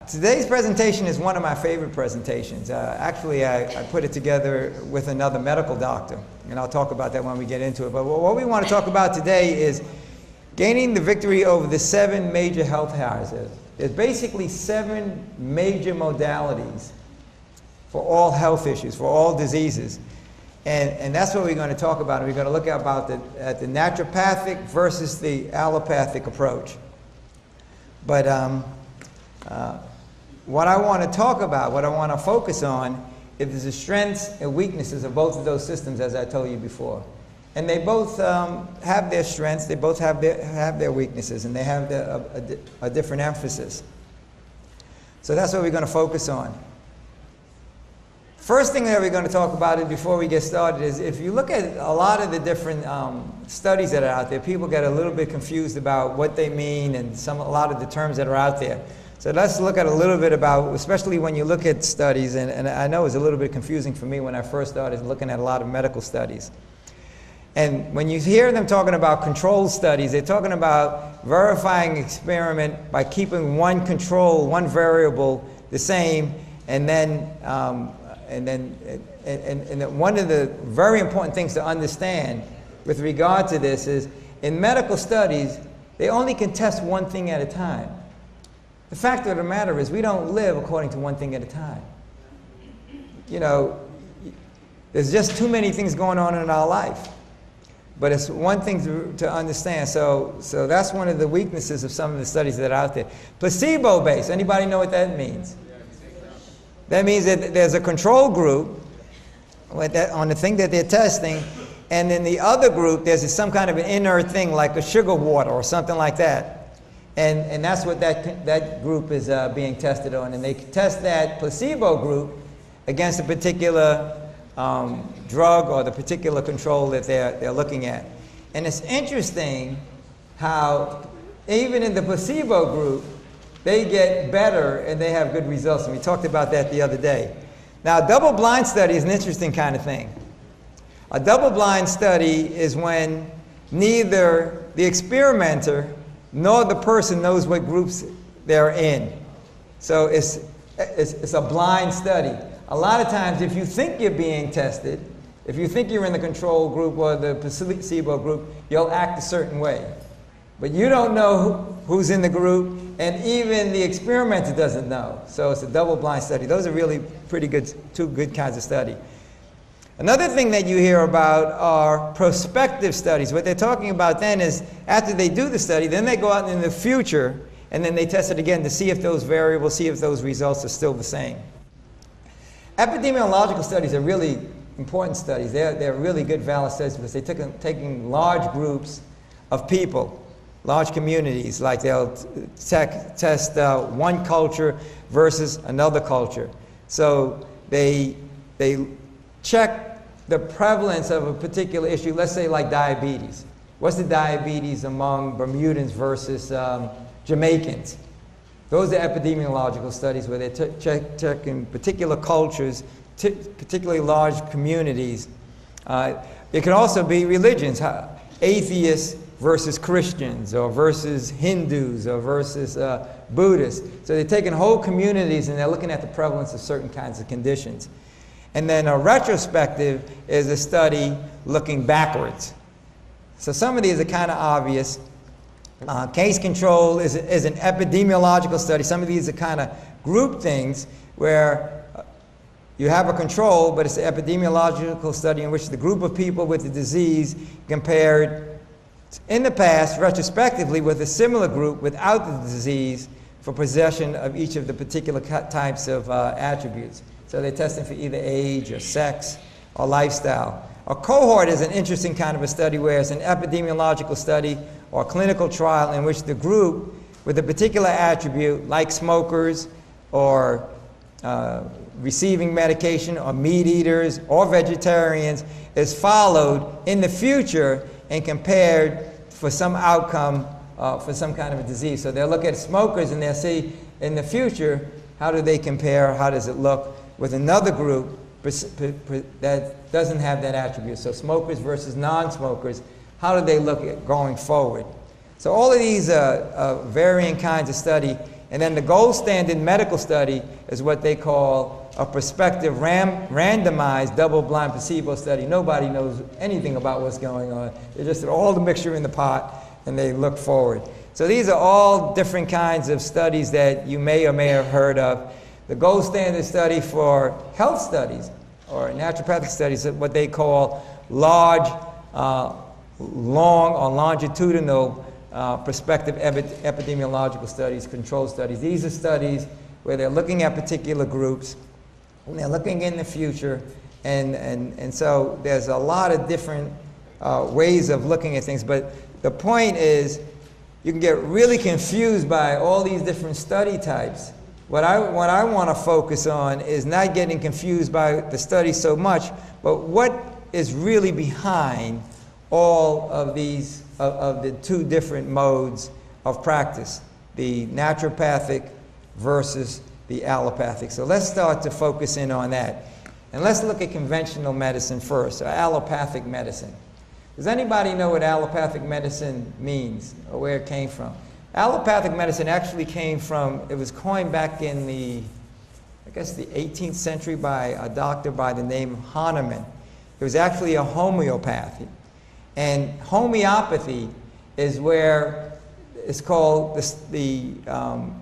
Today's presentation is one of my favorite presentations. Actually, I put it together with another medical doctor, and I'll talk about that when we get into it. But what we want to talk about today is gaining the victory over the 7 major health hazards. There's basically 7 major modalities for all health issues, for all diseases. And that's what we're going to talk about. We're going to look at the naturopathic versus the allopathic approach. But what I want to talk about, what I want to focus on, is the strengths and weaknesses of both of those systems, as I told you before. And they both have their strengths, they both have their weaknesses, and they have a different emphasis. So that's what we're going to focus on. First thing that we're going to talk about it before we get started is if you look at a lot of the different studies that are out there, people get a little bit confused about what they mean and a lot of the terms that are out there. So let's look at a little bit about, especially when you look at studies, and I know it's a little bit confusing for me when I first started looking at a lot of medical studies. And when you hear them talking about controlled studies, they're talking about verifying experiment by keeping one control, one variable the same, and then one of the very important things to understand with regard to this is in medical studies, they only can test one thing at a time. The fact of the matter is we don't live according to one thing at a time. You know, there's just too many things going on in our life. But it's one thing to understand. So that's one of the weaknesses of some of the studies that are out there. Placebo-based, anybody know what that means? That means that there's a control group on the thing that they're testing, and in the other group there's some kind of an inert thing like a sugar water or something like that. And that's what that group is being tested on. And they test that placebo group against a particular drug or the particular control that they're looking at. And it's interesting how even in the placebo group, they get better and they have good results. And we talked about that the other day. Now, a double-blind study is an interesting kind of thing. A double-blind study is when neither the experimenter nor the person knows what groups they're in. So it's a blind study. A lot of times, if you think you're being tested, if you think you're in the control group or the placebo group, you'll act a certain way. But you don't know who's in the group, and even the experimenter doesn't know. So it's a double-blind study. Those are really pretty good, 2 good kinds of study. Another thing that you hear about are prospective studies. What they're talking about then is after they do the study, then they go out in the future, and then they test it again to see if those variables, see if those results are still the same. Epidemiological studies are really important studies. They're really good, valid studies because they're taking large groups of people, large communities, like they'll test one culture versus another culture. So they check the prevalence of a particular issue, let's say like diabetes. What's the diabetes among Bermudans versus Jamaicans? Those are epidemiological studies where they're checking particular cultures, particularly large communities. It can also be religions, atheists versus Christians, or versus Hindus, or versus Buddhists. So they're taking whole communities and they're looking at the prevalence of certain kinds of conditions. And then a retrospective is a study looking backwards. So some of these are kind of obvious. Case control is an epidemiological study. Some of these are kind of group things where you have a control, but it's an epidemiological study in which the group of people with the disease compared in the past retrospectively with a similar group without the disease for possession of each of the particular types of attributes. So they're testing for either age or sex or lifestyle. A cohort is an interesting kind of a study where it's an epidemiological study or a clinical trial in which the group with a particular attribute, like smokers or receiving medication or meat eaters or vegetarians, is followed in the future and compared for some outcome for some kind of a disease. So they'll look at smokers and they'll see in the future how do they compare, how does it look with another group that doesn't have that attribute. So smokers versus non-smokers, how do they look at going forward? So all of these varying kinds of study And then the gold standard medical study is what they call a prospective randomized double-blind placebo study. Nobody knows anything about what's going on. They just throw all the mixture in the pot and they look forward. So these are all different kinds of studies that you may or may have heard of. The gold standard study for health studies or naturopathic studies is what they call large, long or longitudinal prospective epidemiological studies, control studies. These are studies where they're looking at particular groups and they're looking in the future, and so there's a lot of different ways of looking at things, but the point is you can get really confused by all these different study types. What I want to focus on is not getting confused by the study so much, but what is really behind all of these, of the two different modes of practice, the naturopathic versus the allopathic. So let's start to focus in on that. And let's look at conventional medicine first, or allopathic medicine. Does anybody know what allopathic medicine means or where it came from? Allopathic medicine actually came from, it was coined back in the, I guess the 18th century by a doctor by the name of Hahnemann. It was actually a homeopathy. And homeopathy is where it's called the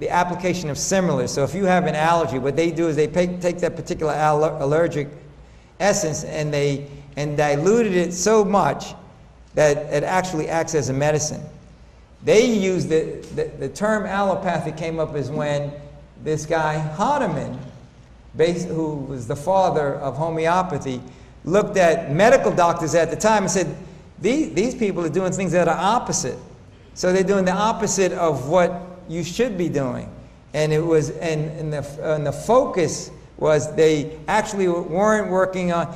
application of similars. So if you have an allergy, what they do is they take that particular allergic essence and they diluted it so much that it actually acts as a medicine. They used the term allopathy came up as when this guy Hahnemann, who was the father of homeopathy, looked at medical doctors at the time and said, these people are doing things that are opposite. So they're doing the opposite of what you should be doing. And it was, and the focus was they actually weren't working on,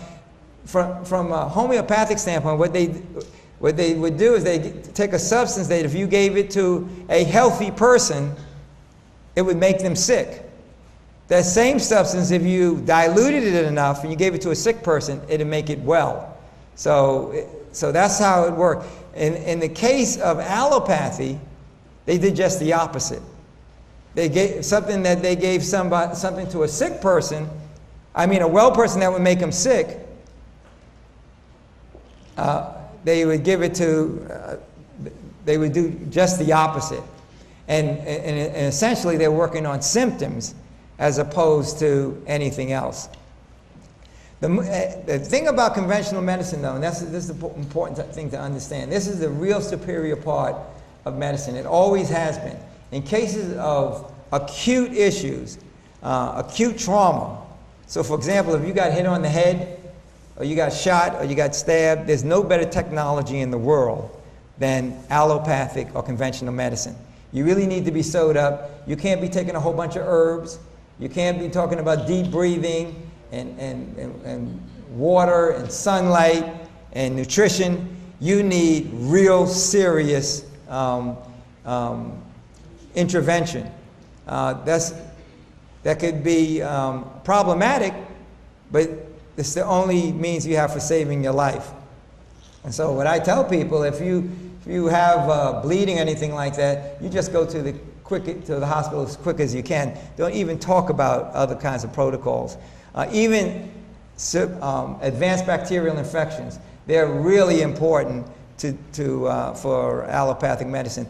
from a homeopathic standpoint, what they would do is they take a substance that if you gave it to a healthy person, it would make them sick. That same substance, if you diluted it enough and you gave it to a sick person, it would make it well. So that's how it worked. In the case of allopathy, they did just the opposite. They gave something that they gave something to a sick person, a well person that would make them sick, they would give it to, they would do just the opposite. And essentially they're working on symptoms as opposed to anything else. The thing about conventional medicine, though, and this is the important thing to understand, this is the real superior part of medicine. It always has been. In cases of acute issues, acute trauma, so for example, if you got hit on the head, or you got shot, or you got stabbed, there's no better technology in the world than allopathic or conventional medicine. You really need to be sewed up. You can't be taking a whole bunch of herbs. You can't be talking about deep breathing and water and sunlight and nutrition. You need real serious intervention. That could be problematic, but it's the only means you have for saving your life. And so what I tell people, if you have bleeding or anything like that, you just go to the hospital as quick as you can. Don't even talk about other kinds of protocols. Even advanced bacterial infections, they're really important for allopathic medicine.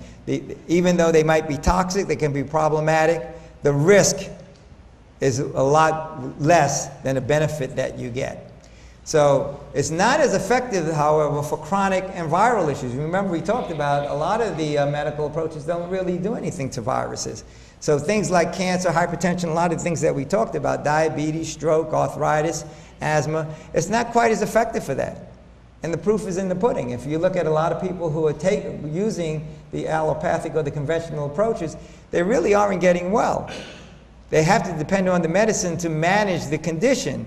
Even though they might be toxic, they can be problematic, the risk is a lot less than the benefit that you get. So it's not as effective, however, for chronic and viral issues. Remember, we talked about a lot of the medical approaches don't really do anything to viruses. So things like cancer, hypertension, a lot of things that we talked about, diabetes, stroke, arthritis, asthma, it's not quite as effective for that. And the proof is in the pudding. If you look at a lot of people who are using the allopathic or the conventional approaches, they really aren't getting well. They have to depend on the medicine to manage the condition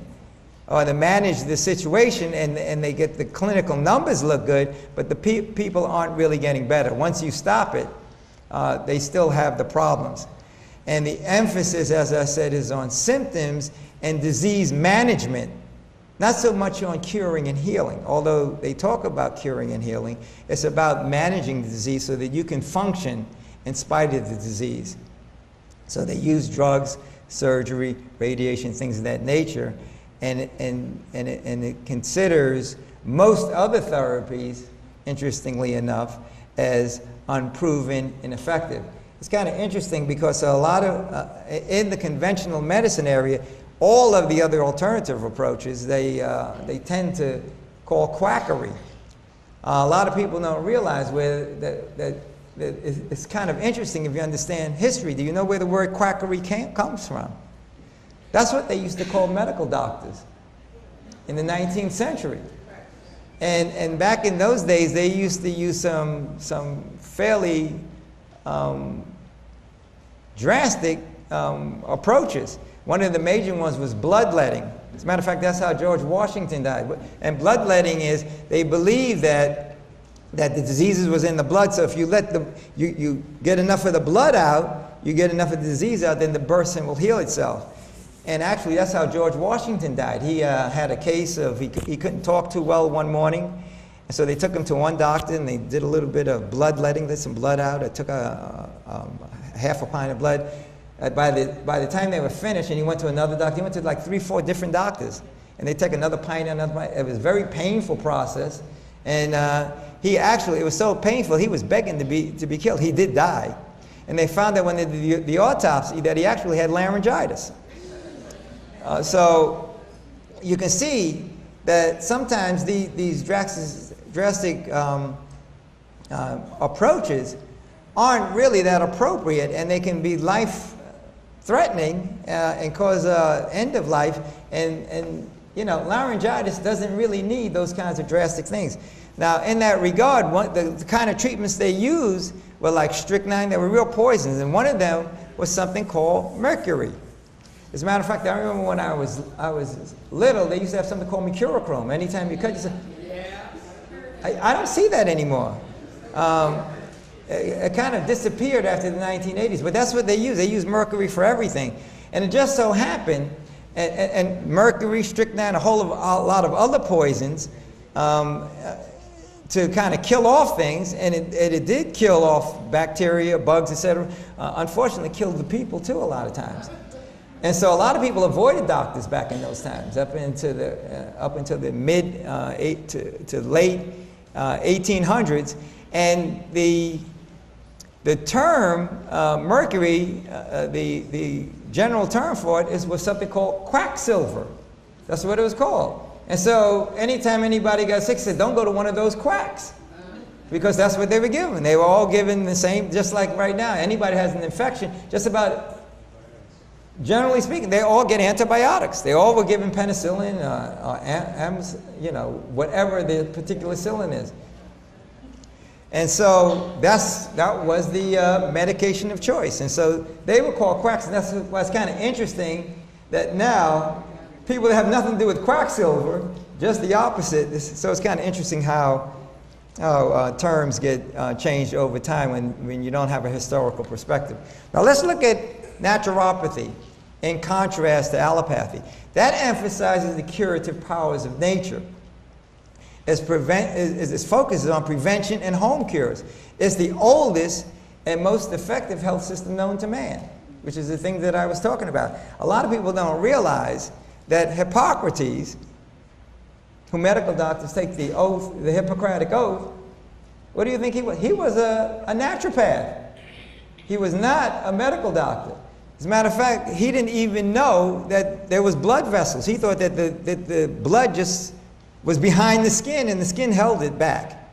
or to manage the situation, and they get the clinical numbers look good, but the people aren't really getting better. Once you stop it, they still have the problems. And the emphasis, as I said, is on symptoms and disease management, not so much on curing and healing. Although they talk about curing and healing, it's about managing the disease so that you can function in spite of the disease. So they use drugs, surgery, radiation, things of that nature, and it considers most other therapies, interestingly enough, as unproven and ineffective. It's kind of interesting because a lot of, in the conventional medicine area, all of the other alternative approaches, they tend to call quackery. A lot of people don't realize that it's kind of interesting if you understand history. Do you know where the word quackery comes from? That's what they used to call medical doctors in the 19th century. And back in those days, they used to use some fairly drastic approaches. One of the major ones was bloodletting. As a matter of fact, that's how George Washington died. And bloodletting is, they believe that the diseases was in the blood, so if you let you get enough of the blood out, you get enough of the disease out, then the person will heal itself. And actually, that's how George Washington died. He had a case of, he couldn't talk too well one morning, and so they took him to one doctor, and they did a little bit of bloodletting, let some blood out. It took half a pint of blood. By the time they were finished, and he went to another doctor, he went to like 3-4 different doctors, and they take another pint, another pint. It was a very painful process, and it was so painful, he was begging to be killed. He did die, and they found that when they did the autopsy, that he actually had laryngitis. So you can see that sometimes these drastic approaches aren't really that appropriate, and they can be life-threatening and cause end of life. And you know, laryngitis doesn't really need those kinds of drastic things. Now, in that regard, the kind of treatments they used were like strychnine. They were real poisons, and one of them was something called mercury. As a matter of fact, I remember when I was little, they used to have something called mercurochrome. Anytime you cut yourself, I don't see that anymore. It kind of disappeared after the 1980s, but that's what they use. They use mercury for everything. And it just so happened, and mercury, strychnine, a lot of other poisons, to kind of kill off things, and it did kill off bacteria, bugs, etc. Unfortunately, killed the people too a lot of times. And so a lot of people avoided doctors back in those times, up into the mid to late 1800s, and the term mercury, the general term for it was something called quacksilver. That's what it was called. And so anytime anybody got sick, said, don't go to one of those quacks, because that's what they were given. They were all given the same, just like right now. Anybody has an infection, just about, generally speaking, they all get antibiotics. They all were given penicillin, whatever the particular penicillin is. And so that was the medication of choice. And so they were called quacks, and that's why it's kind of interesting that now people that have nothing to do with quacksilver, just the opposite. So it's kind of interesting how terms get changed over time when you don't have a historical perspective. Now let's look at naturopathy in contrast to allopathy. That emphasizes the curative powers of nature. Its focus is on prevention and home cures. It's the oldest and most effective health system known to man, which is the thing that I was talking about. A lot of people don't realize that Hippocrates, who medical doctors take the oath, the Hippocratic oath, what do you think he was? He was a naturopath. He was not a medical doctor. As a matter of fact, he didn't even know that there was blood vessels. He thought that the blood just was behind the skin, and the skin held it back.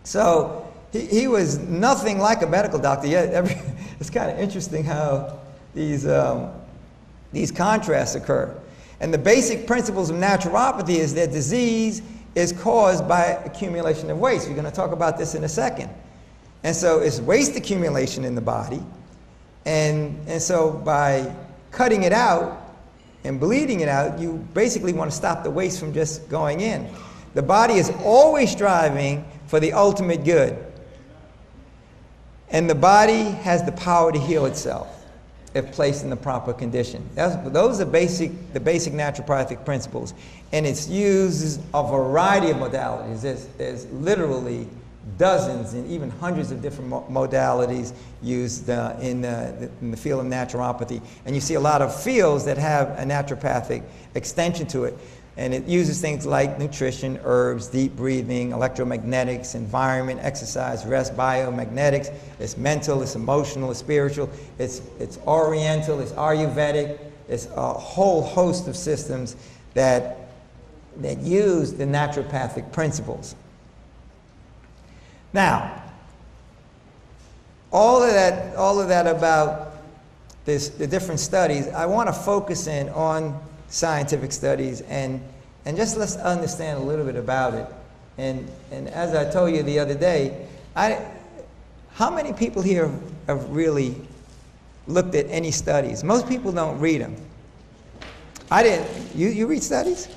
So he was nothing like a medical doctor. Yet it's kind of interesting how these contrasts occur. And the basic principles of naturopathy is that disease is caused by accumulation of waste. We're going to talk about this in a second. And so it's waste accumulation in the body. And so by cutting it out and bleeding it out, you basically want to stop the waste from just going in. The body is always striving for the ultimate good. And the body has the power to heal itself if placed in the proper condition. Those are the basic naturopathic principles. And it's used a variety of modalities. There's literally dozens and even hundreds of different modalities used in the field of naturopathy. And you see a lot of fields that have a naturopathic extension to it. And it uses things like nutrition, herbs, deep breathing, electromagnetics, environment, exercise, rest, biomagnetics. It's mental, it's emotional, it's spiritual, it's oriental, it's Ayurvedic. It's a whole host of systems that use the naturopathic principles. Now, all of that about the different studies, I want to focus in on scientific studies and just let's understand a little bit about it. And as I told you the other day, how many people here have really looked at any studies? Most people don't read them. I didn't. You read studies?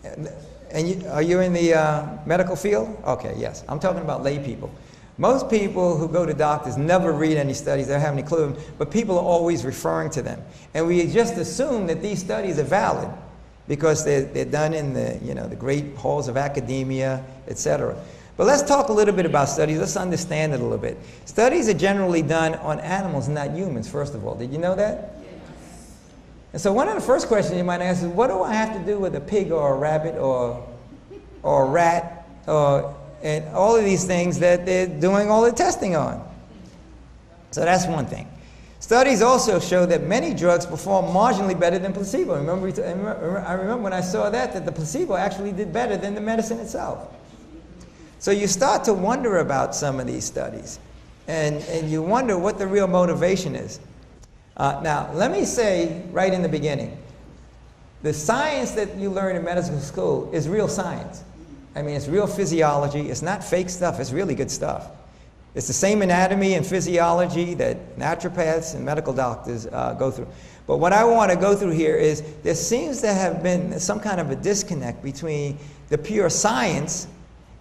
And are you in the medical field? Okay, yes. I'm talking about lay people. Most people who go to doctors never read any studies. They don't have any clue, but people are always referring to them. And we just assume that these studies are valid because they're done in the great halls of academia, etc. But let's talk a little bit about studies. Let's understand it a little bit. Studies are generally done on animals, not humans, first of all. Did you know that? And so one of the first questions you might ask is, what do I have to do with a pig or a rabbit or a rat and all of these things that they're doing all the testing on? So that's one thing. Studies also show that many drugs perform marginally better than placebo. I remember when I saw that the placebo actually did better than the medicine itself. So you start to wonder about some of these studies, and you wonder what the real motivation is. Now, let me say right in the beginning, the science that you learn in medical school is real science. I mean, it's real physiology. It's not fake stuff. It's really good stuff. It's the same anatomy and physiology that naturopaths and medical doctors go through. But what I want to go through here is there seems to have been some kind of a disconnect between the pure science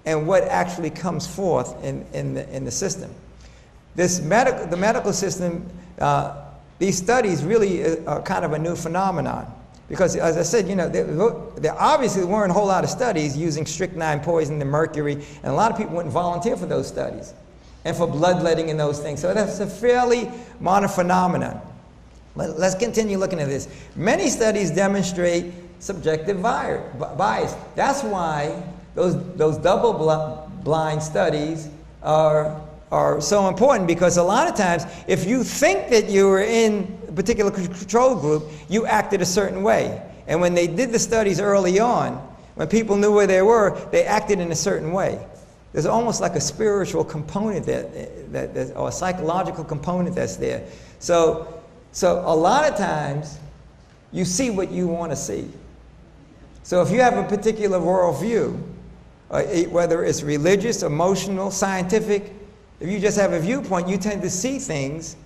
and what actually comes forth in the system. The medical system, these studies really are kind of a new phenomenon. Because, as I said, there obviously weren't a whole lot of studies using strychnine poison and mercury, and a lot of people wouldn't volunteer for those studies and for bloodletting and those things. So that's a fairly modern phenomenon. Let's continue looking at this. Many studies demonstrate subjective bias. That's why those double-blind studies are so important, because a lot of times, if you think that you were in a particular control group, you acted a certain way. And when they did the studies early on, when people knew where they were, they acted in a certain way. There's almost like a spiritual component or a psychological component that's there. So a lot of times, you see what you want to see. So if you have a particular worldview, whether it's religious, emotional, scientific, if you just have a viewpoint, you tend to see things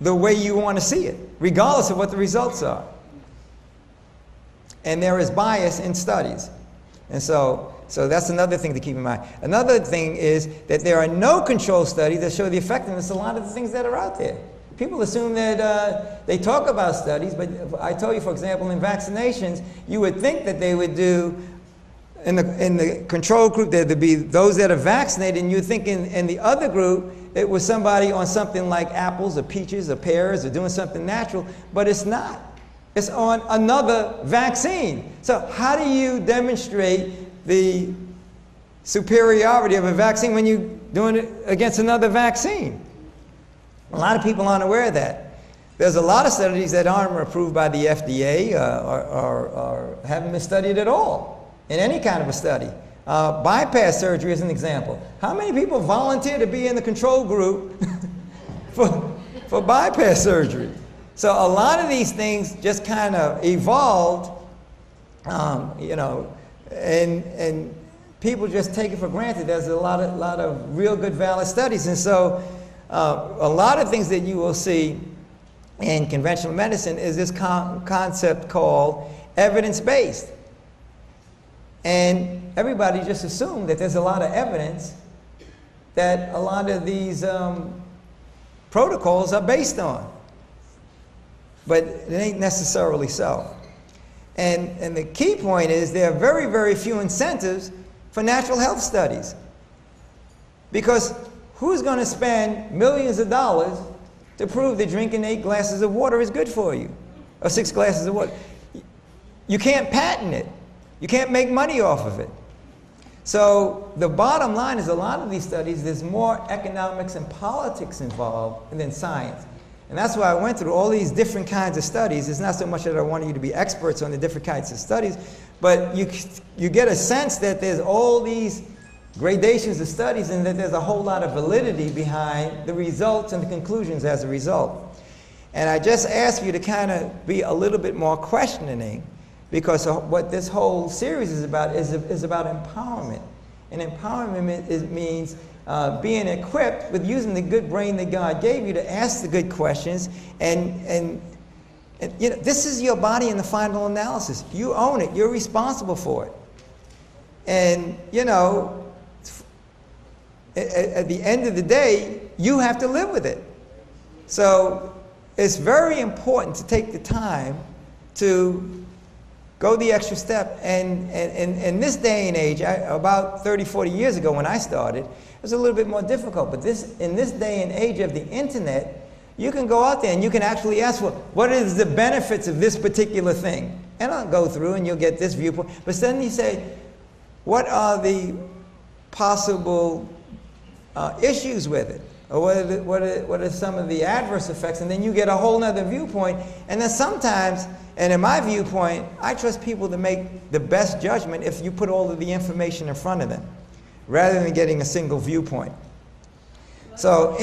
the way you want to see it, regardless of what the results are. And there is bias in studies. And so that's another thing to keep in mind. Another thing is that there are no control studies that show the effectiveness of a lot of the things that are out there. People assume that they talk about studies, but I told you, for example, in vaccinations, you would think that they would do, in the control group, there'd be those that are vaccinated, and you'd think in the other group, it was somebody on something like apples or peaches or pears or doing something natural, but it's not. It's on another vaccine. So how do you demonstrate the superiority of a vaccine when you're doing it against another vaccine? A lot of people aren't aware of that. There's a lot of studies that aren't approved by the FDA or haven't been studied at all in any kind of a study. Bypass surgery is an example. How many people volunteer to be in the control group for bypass surgery? So a lot of these things just kind of evolved, and people just take it for granted. There's a lot of real good valid studies. And so a lot of things that you will see in conventional medicine is this concept called evidence-based. And everybody just assumed that there's a lot of evidence that a lot of these protocols are based on. But it ain't necessarily so. And the key point is there are very, very few incentives for natural health studies. Because who's going to spend millions of dollars to prove that drinking 8 glasses of water is good for you, or 6 glasses of water? You can't patent it. You can't make money off of it. So the bottom line is, a lot of these studies, there's more economics and politics involved than science. And that's why I went through all these different kinds of studies. It's not so much that I wanted you to be experts on the different kinds of studies, but you get a sense that there's all these gradations of studies, and that there's a whole lot of validity behind the results and the conclusions as a result. And I just ask you to kind of be a little bit more questioning, because what this whole series is about is about empowerment. And empowerment means being equipped with using the good brain that God gave you to ask the good questions. And you know, this is your body in the final analysis. You own it. You're responsible for it. And, you know, at the end of the day, you have to live with it. So it's very important to take the time to go the extra step. And in this day and age, about 30, 40 years ago when I started, it was a little bit more difficult. But in this day and age of the internet, you can go out there and you can actually ask, well, what is the benefits of this particular thing? And I'll go through and you'll get this viewpoint. But then you say, what are the possible issues with it? Or what are some of the adverse effects? And then you get a whole other viewpoint. And then sometimes, and in my viewpoint, I trust people to make the best judgment if you put all of the information in front of them, rather than getting a single viewpoint. So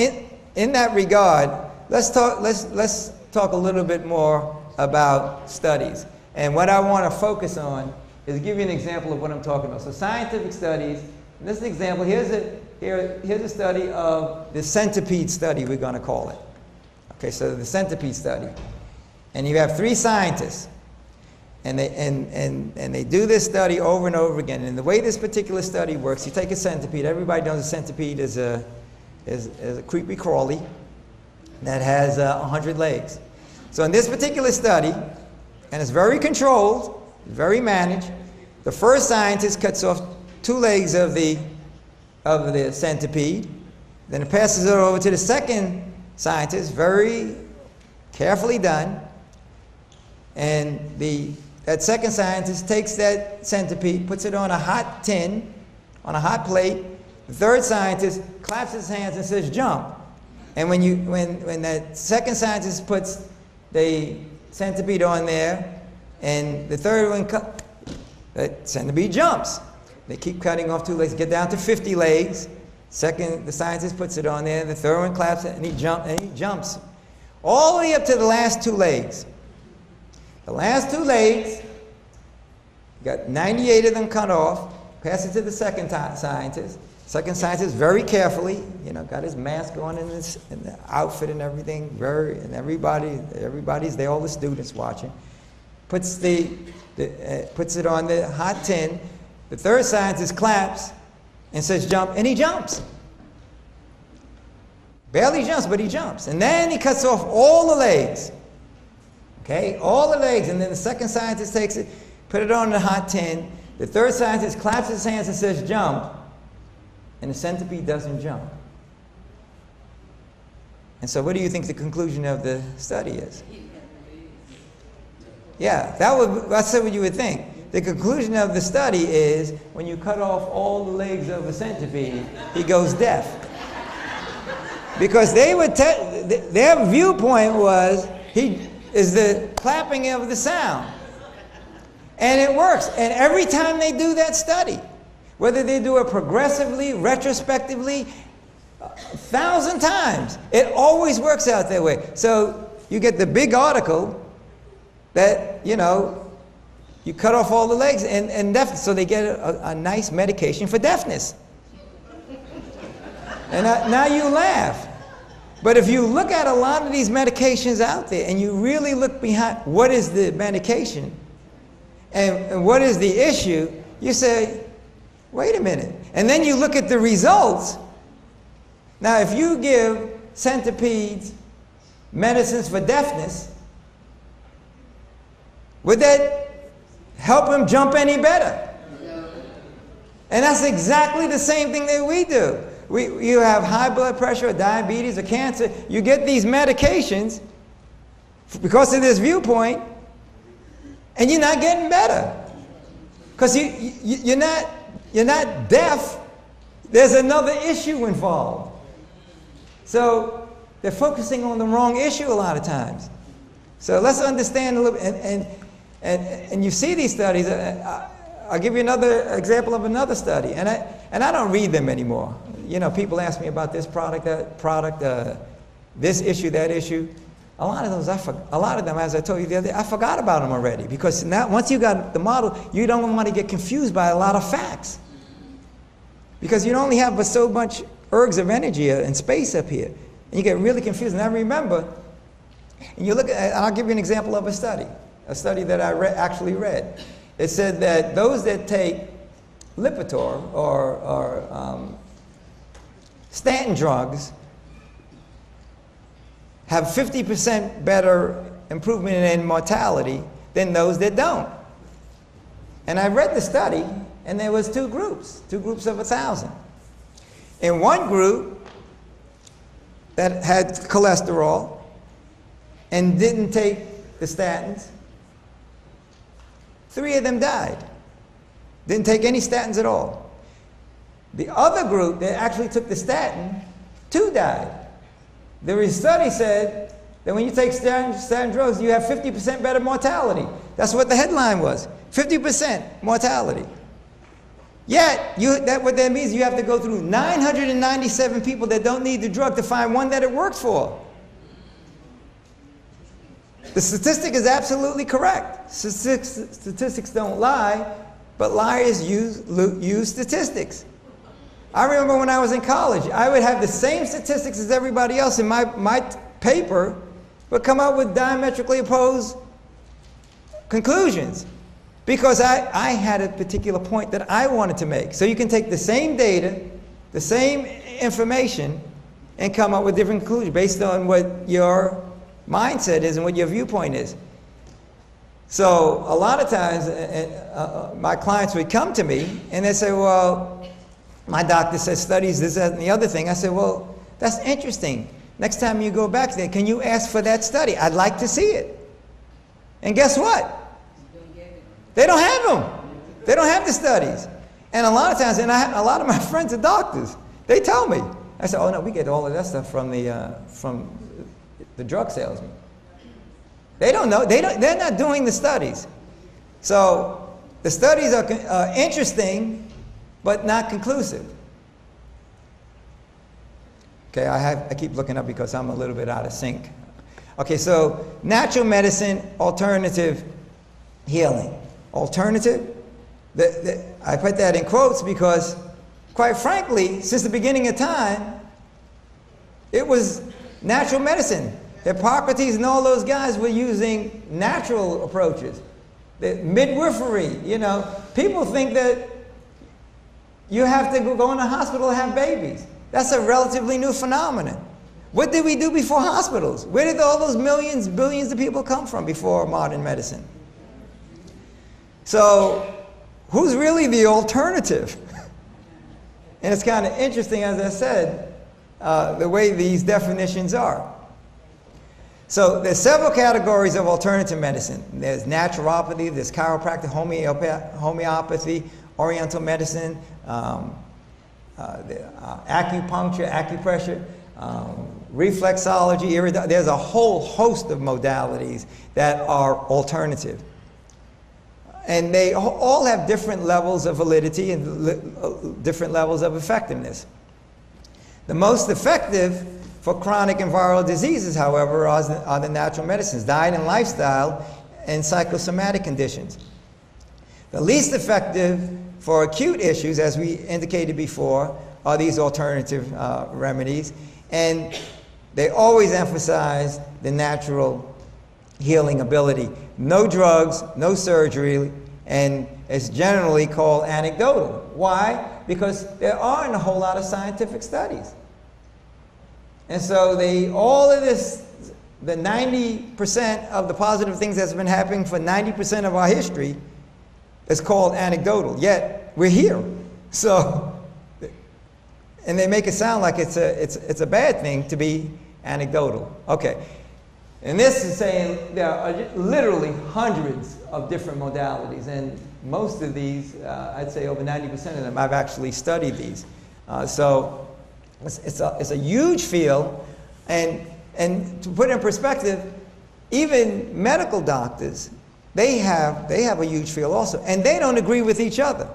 in that regard, let's talk a little bit more about studies. And what I want to focus on is give you an example of what I'm talking about. So scientific studies, in this example, here's a study of the centipede study, we're going to call it. Okay, so the centipede study. And you have 3 scientists. And they do this study over and over again. And the way this particular study works, you take a centipede. Everybody knows a centipede is a creepy crawly that has 100 legs. So in this particular study, and it's very controlled, very managed, the first scientist cuts off 2 legs of the centipede. Then it passes it over to the second scientist, very carefully done. And that second scientist takes that centipede, puts it on a hot tin, on a hot plate. The third scientist claps his hands and says, "Jump." And when that second scientist puts the centipede on there, and the third one, the centipede jumps. They keep cutting off 2 legs, get down to 50 legs. The scientist puts it on there, the third one claps it, and he jumps. All the way up to the last 2 legs. The last 2 legs, got 98 of them cut off, pass it to the second scientist. Second scientist, very carefully, got his mask on and the outfit and everything, and everybody's there, all the students watching. Puts it on the hot tin. The third scientist claps and says, "Jump," and he jumps. Barely jumps, but he jumps. And then he cuts off all the legs. Okay, all the legs, and then the second scientist takes it, put it on the hot tin. The third scientist claps his hands and says, "Jump," and the centipede doesn't jump. And so what do you think the conclusion of the study is? Yeah, that's what you would think. The conclusion of the study is, when you cut off all the legs of a centipede, he goes deaf. Because their viewpoint was, is the clapping of the sound. And it works. And every time they do that study, whether they do it progressively, retrospectively, 1,000 times, it always works out that way. So you get the big article that, you cut off all the legs and deafness. So they get a nice medication for deafness. And now you laugh. But if you look at a lot of these medications out there and you really look behind what is the medication and what is the issue, you say, wait a minute. And then you look at the results. Now, if you give centipedes medicines for deafness, would that help him jump any better? And that's exactly the same thing that we do. You have high blood pressure or diabetes or cancer, you get these medications because of this viewpoint, and you're not getting better. Because you're not deaf. There's another issue involved. So they're focusing on the wrong issue a lot of times. So let's understand a little, and you see these studies. I'll give you another example of another study, and I don't read them anymore. You know, people ask me about this product, that product, this issue, that issue. A lot of them, as I told you the other day, I forgot about them already, because now once you got the model, you don't want to get confused by a lot of facts, because you only have but so much ergs of energy and space up here, and you get really confused. And I remember, and you look at, and I'll give you an example of a study that I actually read. It said that those that take Lipitor or statin drugs have 50% better improvement in mortality than those that don't. And I read the study, and there was two groups of 1,000. In one group that had cholesterol and didn't take the statins, 3 of them died. Didn't take any statins at all. The other group that actually took the statin, 2 died. The study said that when you take statin drugs, you have 50% better mortality. That's what the headline was, 50% mortality. Yet, what that means, you have to go through 997 people that don't need the drug to find one that it works for. The statistic is absolutely correct. Statistics don't lie, but liars use statistics. I remember when I was in college, I would have the same statistics as everybody else in my paper, but come up with diametrically opposed conclusions, because I had a particular point that I wanted to make. So you can take the same data, the same information, and come up with different conclusions based on what your mindset is and what your viewpoint is. So a lot of times, my clients would come to me and they say, well, my doctor says studies, this, that, and the other thing. I said, well, that's interesting. Next time you go back there, can you ask for that study? I'd like to see it. And guess what? They don't have them. They don't have the studies. And a lot of times, and a lot of my friends are doctors, they tell me. I said, oh no, we get all of that stuff from the drug salesman. They don't know. They're not doing the studies. So the studies are interesting, but not conclusive. Okay, I keep looking up because I'm a little bit out of sync. Okay, so natural medicine, alternative healing. Alternative, I put that in quotes because, quite frankly, since the beginning of time, it was natural medicine. Hippocrates and all those guys were using natural approaches. The midwifery, you know, people think that you have to go in a hospital and have babies. That's a relatively new phenomenon. What did we do before hospitals? Where did all those millions, billions of people come from before modern medicine? So, who's really the alternative? And it's kind of interesting, as I said, the way these definitions are. So, there's several categories of alternative medicine. There's naturopathy, there's chiropractic, homeopathy, oriental medicine, acupuncture, acupressure, reflexology, there's a whole host of modalities that are alternative. And they all have different levels of validity and different levels of effectiveness. The most effective for chronic and viral diseases, however, are the natural medicines, diet and lifestyle, and psychosomatic conditions. The least effective for acute issues, as we indicated before, are these alternative remedies. And they always emphasize the natural healing ability. No drugs, no surgery, and it's generally called anecdotal. Why? Because there aren't a whole lot of scientific studies. And so all of this, the 90% of the positive things that's been happening for 90% of our history is called anecdotal, yet we're here. So, and they make it sound like it's a bad thing to be anecdotal. Okay. And this is saying there are literally hundreds of different modalities, and most of these, I'd say over 90% of them, I've actually studied these. So it's a huge field, and to put it in perspective, even medical doctors, they have a huge field also, and they don't agree with each other.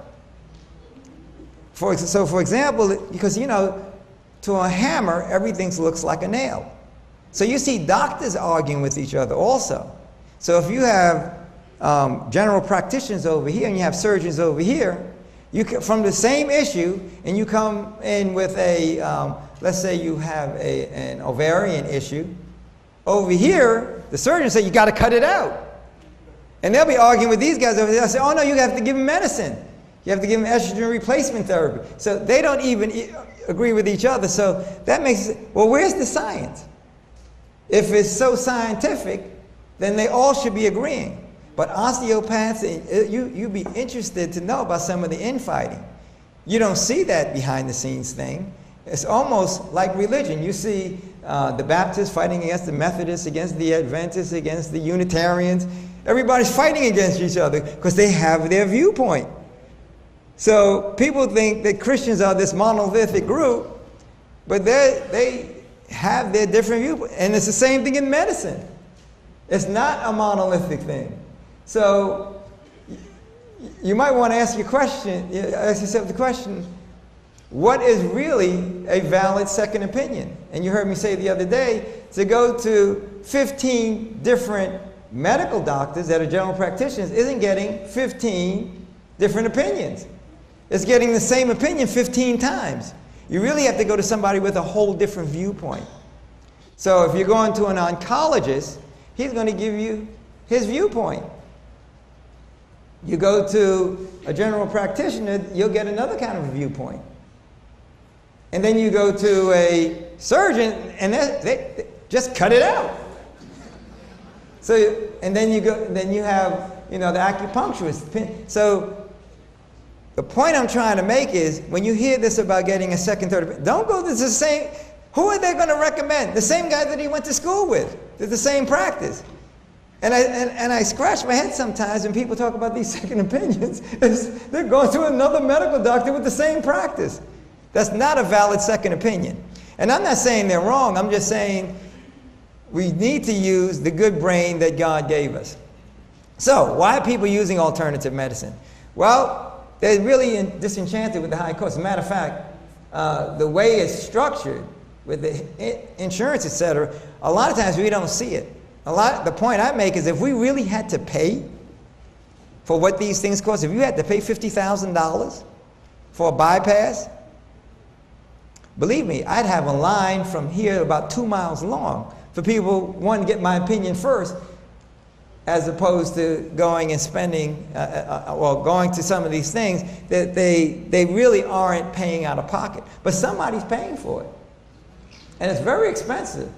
For example, because to a hammer, everything looks like a nail. So you see doctors arguing with each other also. So if you have general practitioners over here and you have surgeons over here, from the same issue, and you come in with let's say you have an ovarian issue. Over here, the surgeon say you got to cut it out. And they'll be arguing with these guys over there. They'll say, oh no, you have to give them medicine. You have to give them estrogen replacement therapy. So they don't even agree with each other. So that makes it, well, where's the science? If it's so scientific, then they all should be agreeing. But osteopaths, you'd be interested to know about some of the infighting. You don't see that behind the scenes thing. It's almost like religion. You see the Baptists fighting against the Methodists, against the Adventists, against the Unitarians. Everybody's fighting against each other because they have their viewpoint. So people think that Christians are this monolithic group, but they have their different viewpoints. And it's the same thing in medicine. It's not a monolithic thing. So you might want to ask yourself the question, what is really a valid second opinion? And you heard me say the other day, to go to 15 different medical doctors that are general practitioners isn't getting 15 different opinions. It's getting the same opinion 15 times. You really have to go to somebody with a whole different viewpoint. So if you're going to an oncologist, he's going to give you his viewpoint. You go to a general practitioner, you'll get another kind of a viewpoint. And then you go to a surgeon, and they just cut it out. So, and then you have, the acupuncturist. So the point I'm trying to make is, when you hear this about getting a second, third, don't go to the same. Who are they going to recommend? The same guy that he went to school with. They're the same practice. And I scratch my head sometimes when people talk about these second opinions. They're going to another medical doctor with the same practice. That's not a valid second opinion. And I'm not saying they're wrong. I'm just saying we need to use the good brain that God gave us. So why are people using alternative medicine? Well, they're really disenchanted with the high cost. As a matter of fact, the way it's structured with the insurance, etc., a lot of times we don't see it. The point I make is, if we really had to pay for what these things cost, if you had to pay $50,000 for a bypass, believe me, I'd have a line from here about 2 miles long for people wanting to get my opinion first, as opposed to going and spending, going to some of these things that they really aren't paying out of pocket. But somebody's paying for it. And it's very expensive.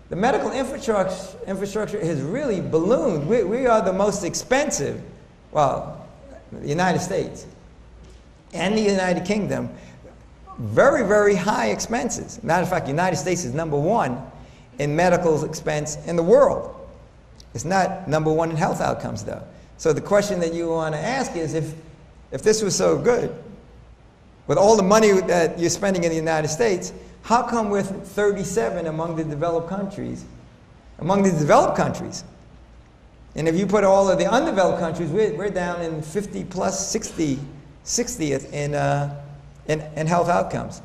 The medical infrastructure has really ballooned. We are the most expensive, the United States and the United Kingdom, very, very high expenses. Matter of fact, the United States is #1 in medical expense in the world. It's not #1 in health outcomes, though. So the question that you want to ask is, if this was so good, with all the money that you're spending in the United States, how come we're 37 among the developed countries? Among the developed countries. And if you put all of the undeveloped countries, we're down in 50 plus 60th in health outcomes.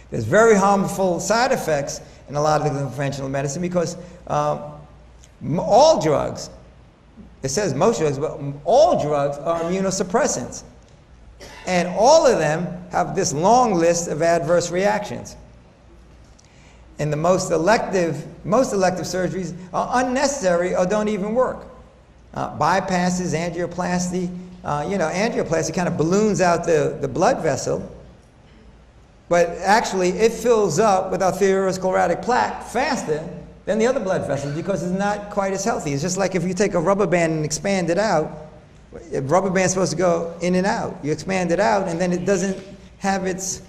There's very harmful side effects in a lot of the conventional medicine, because all drugs, it says most drugs, but all drugs are immunosuppressants. And all of them have this long list of adverse reactions. And the most elective surgeries are unnecessary or don't even work. Bypasses, angioplasty. Angioplasty kind of balloons out the blood vessel, but actually it fills up with arteriosclerotic plaque faster than the other blood vessels, because it's not quite as healthy. It's just like if you take a rubber band and expand it out. A rubber band's supposed to go in and out. You expand it out, and then it doesn't have its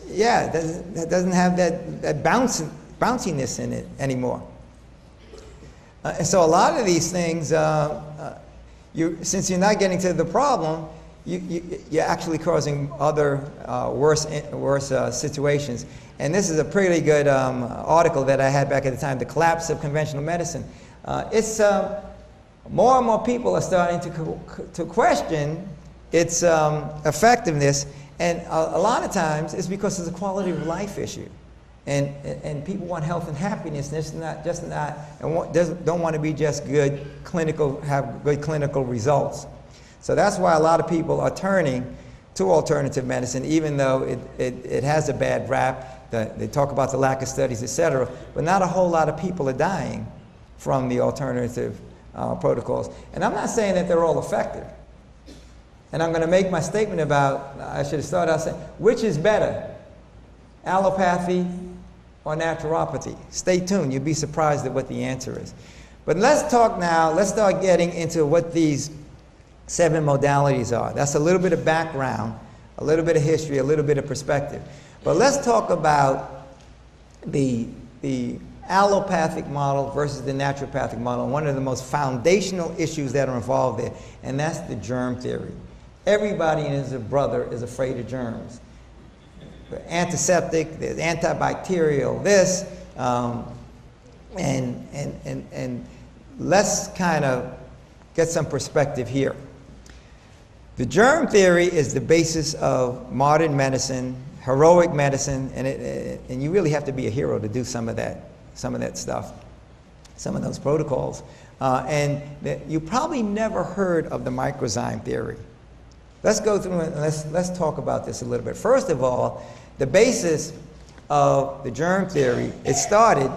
yeah, that doesn't have that bounciness in it anymore. And so a lot of these things, since you're not getting to the problem, you're actually causing other worse situations. And this is a pretty good article that I had back at the time, The Collapse of Conventional Medicine. It's more and more people are starting to question its effectiveness, and a lot of times it's because it's a quality of life issue. And people want health and happiness, and don't want to be just have good clinical results. So that's why a lot of people are turning to alternative medicine, even though it has a bad rap. They talk about the lack of studies, etc. But not a whole lot of people are dying from the alternative protocols. And I'm not saying that they're all effective. And I'm going to make my statement about, I should have started out saying, which is better, allopathy or naturopathy? Stay tuned. You'll be surprised at what the answer is. But let's talk now, let's start getting into what these 7 modalities are. That's a little bit of background, a little bit of history, a little bit of perspective. But let's talk about the allopathic model versus the naturopathic model, one of the most foundational issues that are involved there, and that's the germ theory. Everybody and his brother is afraid of germs. They're antiseptic, there's antibacterial, this, and let's kind of get some perspective here. The germ theory is the basis of modern medicine, heroic medicine, and you really have to be a hero to do some of that stuff, some of those protocols. You probably never heard of the microzyme theory. Let's go through and let's talk about this a little bit. First of all, the basis of the germ theory, it started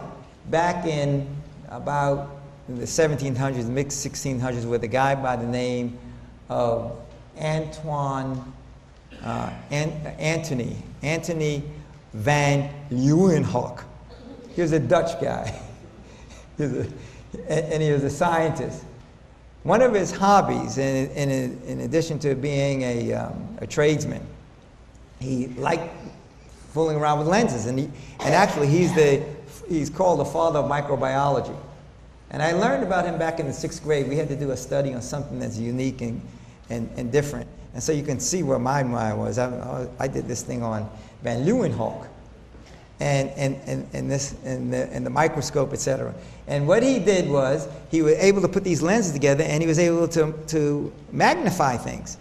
back in about the 1700s, mid-1600s, with a guy by the name of Anthony van Leeuwenhoek. He was a Dutch guy, and he was a scientist. One of his hobbies, in addition to being a tradesman, he liked fooling around with lenses, and actually he's called the father of microbiology. And I learned about him back in the 6th grade. We had to do a study on something that's unique and different. And so you can see where my mind was. I did this thing on Van Leeuwenhoek and the microscope, etc. And what he did was he was able to put these lenses together, and he was able to magnify things.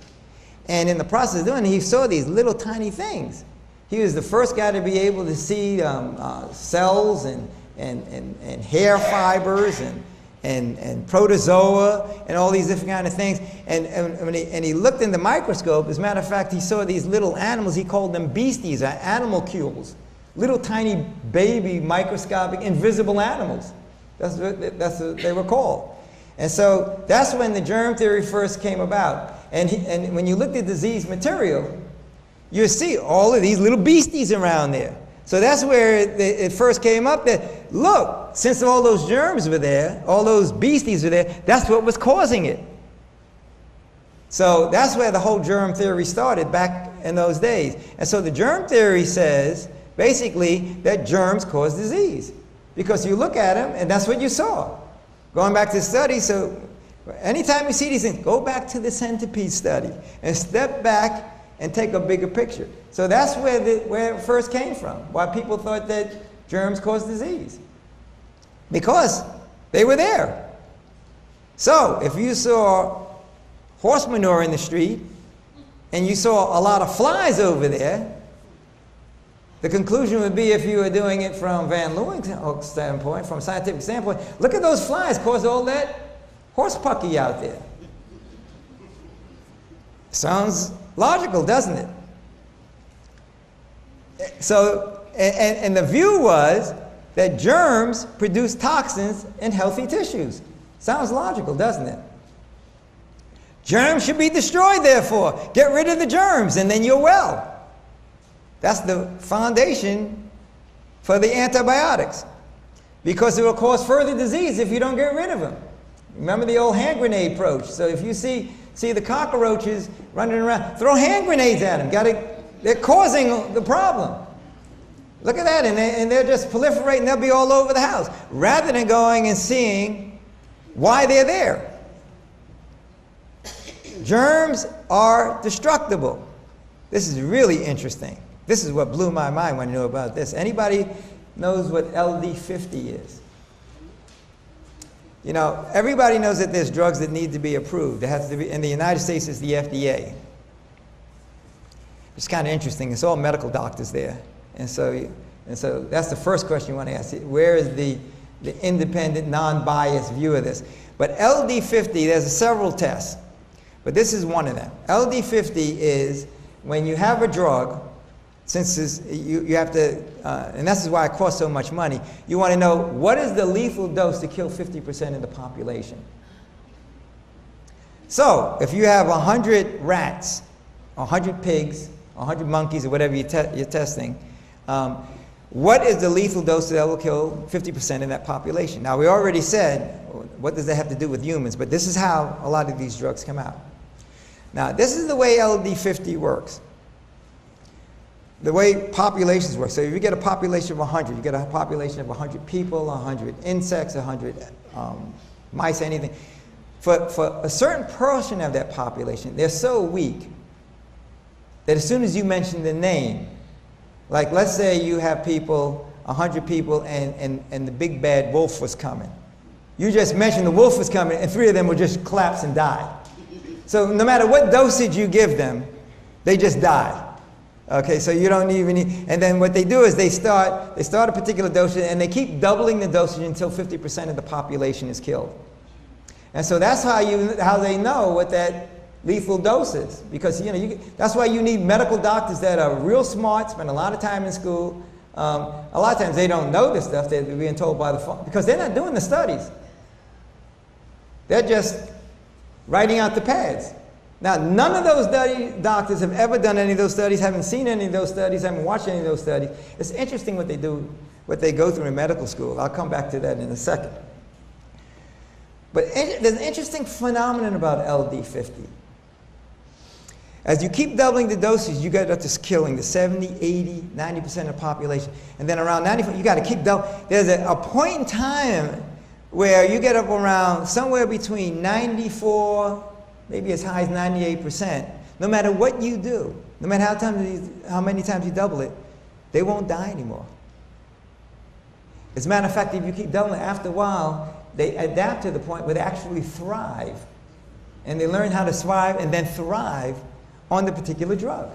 And in the process of doing it, he saw these little tiny things. He was the first guy to be able to see cells and hair fibers and protozoa and all these different kind of things. And when he looked in the microscope, as a matter of fact, he saw these little animals. He called them beasties, or animalcules, little tiny baby microscopic invisible animals. That's what they were called. And so that's when the germ theory first came about. And when you looked at disease material, you see all of these little beasties around there. So that's where it first came up, that, look, since all those germs were there, all those beasties were there, that's what was causing it. So that's where the whole germ theory started back in those days. And so the germ theory says, basically, that germs cause disease. Because you look at them, and that's what you saw. Going back to the study, so anytime you see these things, go back to the centipede study and step back and take a bigger picture. So that's where it first came from, why people thought that germs cause disease. Because they were there. So if you saw horse manure in the street and you saw a lot of flies over there, the conclusion would be, if you were doing it from Van Leeuwenhoek's standpoint, from a scientific standpoint, look at those flies cause all that horse pucky out there. Sounds logical, doesn't it? So, and the view was that germs produce toxins in healthy tissues. Sounds logical, doesn't it? Germs should be destroyed, therefore. Get rid of the germs, and then you're well. That's the foundation for the antibiotics, because it will cause further disease if you don't get rid of them. Remember the old hand grenade approach. So if you see the cockroaches running around, throw hand grenades at them. They're causing the problem. Look at that, and they'll just proliferate and they'll be all over the house, rather than going and seeing why they're there. Germs are destructible. This is really interesting. This is what blew my mind when I knew about this. Anybody knows what LD50 is? You know, everybody knows that there's drugs that need to be approved. It has to be, in the United States, it's the FDA. It's kind of interesting. It's all medical doctors there. And so that's the first question you want to ask. Where is the independent, non-biased view of this? But LD50, there's several tests. But this is one of them. LD50 is when you have a drug, since you have to, and this is why it costs so much money, you want to know what is the lethal dose to kill 50% of the population. So if you have 100 rats, 100 pigs, 100 monkeys, or whatever you're testing, what is the lethal dose that will kill 50% of that population? Now, we already said, what does that have to do with humans? But this is how a lot of these drugs come out. Now, this is the way LD50 works. The way populations work. So if you get a population of 100, you get a population of 100 people, 100 insects, 100 mice, anything. For a certain portion of that population, they're so weak that as soon as you mention the name, like let's say you have people, 100 people, and the big bad wolf was coming. You just mentioned the wolf was coming, and 3 of them will just collapse and die. So no matter what dosage you give them, they just die. Okay, so you don't even need, and then what they do is they start a particular dosage, and they keep doubling the dosage until 50% of the population is killed. And so that's how they know what that lethal dose is, because that's why you need medical doctors that are real smart, spend a lot of time in school. A lot of times they don't know this stuff; they're being told by the phone because they're not doing the studies. They're just writing out the pads. Now, none of those doctors have ever done any of those studies, haven't seen any of those studies, haven't watched any of those studies. It's interesting what they do, what they go through in medical school. I'll come back to that in a second. But there's an interesting phenomenon about LD50. As you keep doubling the doses, you get up to killing the 70, 80, 90% of the population. And then around 94, you got to keep doubling. There's a point in time where you get up around somewhere between 94, maybe as high as 98%. No matter what you do, no matter how many times you double it, they won't die anymore. As a matter of fact, if you keep doubling it, after a while, they adapt to the point where they actually thrive. And they learn how to survive and then thrive on the particular drug.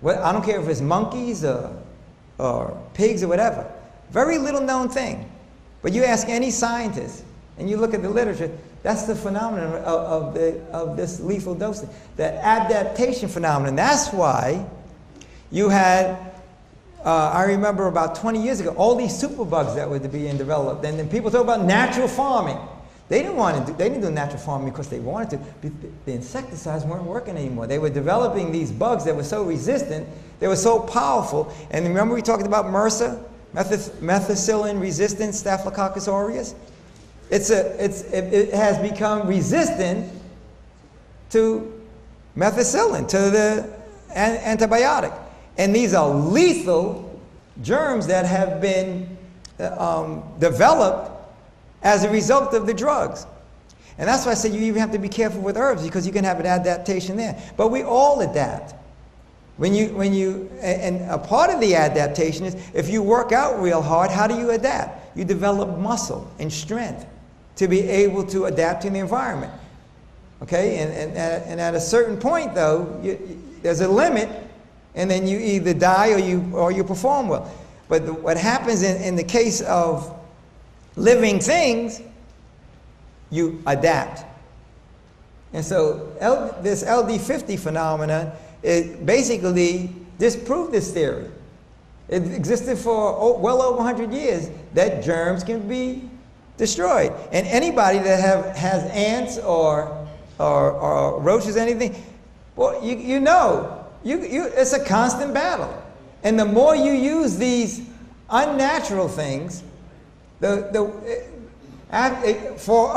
Well, I don't care if it's monkeys or pigs or whatever. Very little known thing. But you ask any scientist, and you look at the literature, that's the phenomenon of this lethal dosing, the adaptation phenomenon. That's why you had, I remember about 20 years ago, all these superbugs that were being developed, and then people talk about natural farming. They didn't do natural farming because they wanted to. The insecticides weren't working anymore. They were developing these bugs that were so resistant, they were so powerful. And remember we talked about MRSA, methicillin-resistant Staphylococcus aureus? It has become resistant to methicillin, to the antibiotic. And these are lethal germs that have been developed as a result of the drugs. And that's why I say you even have to be careful with herbs, because you can have an adaptation there. But we all adapt. And a part of the adaptation is if you work out real hard, how do you adapt? You develop muscle and strength to be able to adapt to the environment. Okay, and at a certain point though, there's a limit, and then you either die or you perform well. But what happens in the case of living things, you adapt. And so this LD50 phenomenon, it basically disproved this theory. It existed for well over 100 years that germs can be destroyed. And anybody that has ants or roaches, anything, well, it's a constant battle. And the more you use these unnatural things, for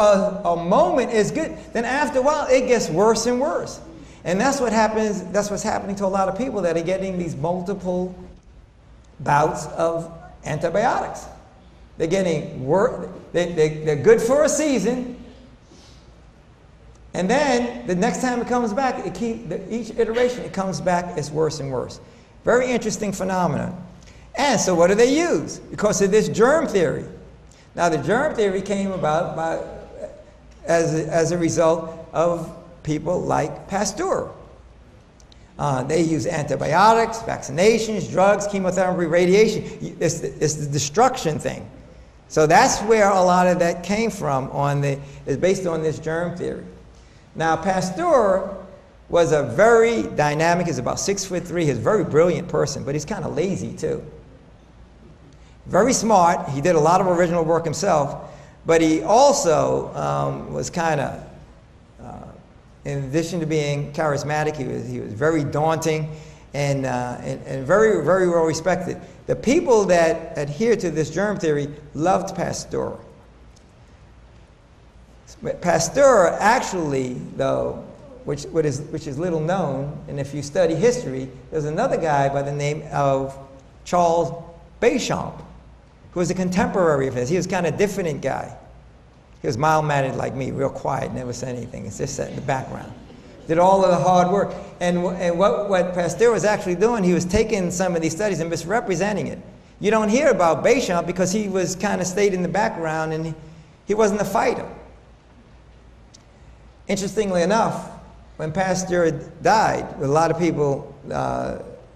a moment it's good. Then after a while, it gets worse and worse. And that's what happens. That's what's happening to a lot of people that are getting these multiple bouts of antibiotics. They're getting they're good for a season, and then the next time it comes back, each iteration it comes back, it's worse and worse. Very interesting phenomenon. And so what do they use? Because of this germ theory. Now the germ theory came about as a result of people like Pasteur. They use antibiotics, vaccinations, drugs, chemotherapy, radiation. It's the destruction thing. So that's where a lot of that came from. Is based on this germ theory. Now Pasteur was a very dynamic. He's about 6'3". He's a very brilliant person, but he's kind of lazy too. Very smart. He did a lot of original work himself, but he also was kind of, in addition to being charismatic, he was very daunting and very, very well respected. The people that adhere to this germ theory loved Pasteur. Pasteur actually, though, which is little known, and if you study history, there's another guy by the name of Charles Béchamp, who was a contemporary of his. He was kind of a diffident guy. He was mild-mannered like me, real quiet, never said anything. It's just sat in the background. Did all of the hard work. And what Pasteur was actually doing, he was taking some of these studies and misrepresenting it. You don't hear about Béchamp because he was kind of stayed in the background and he wasn't a fighter. Interestingly enough, when Pasteur died, a lot of people,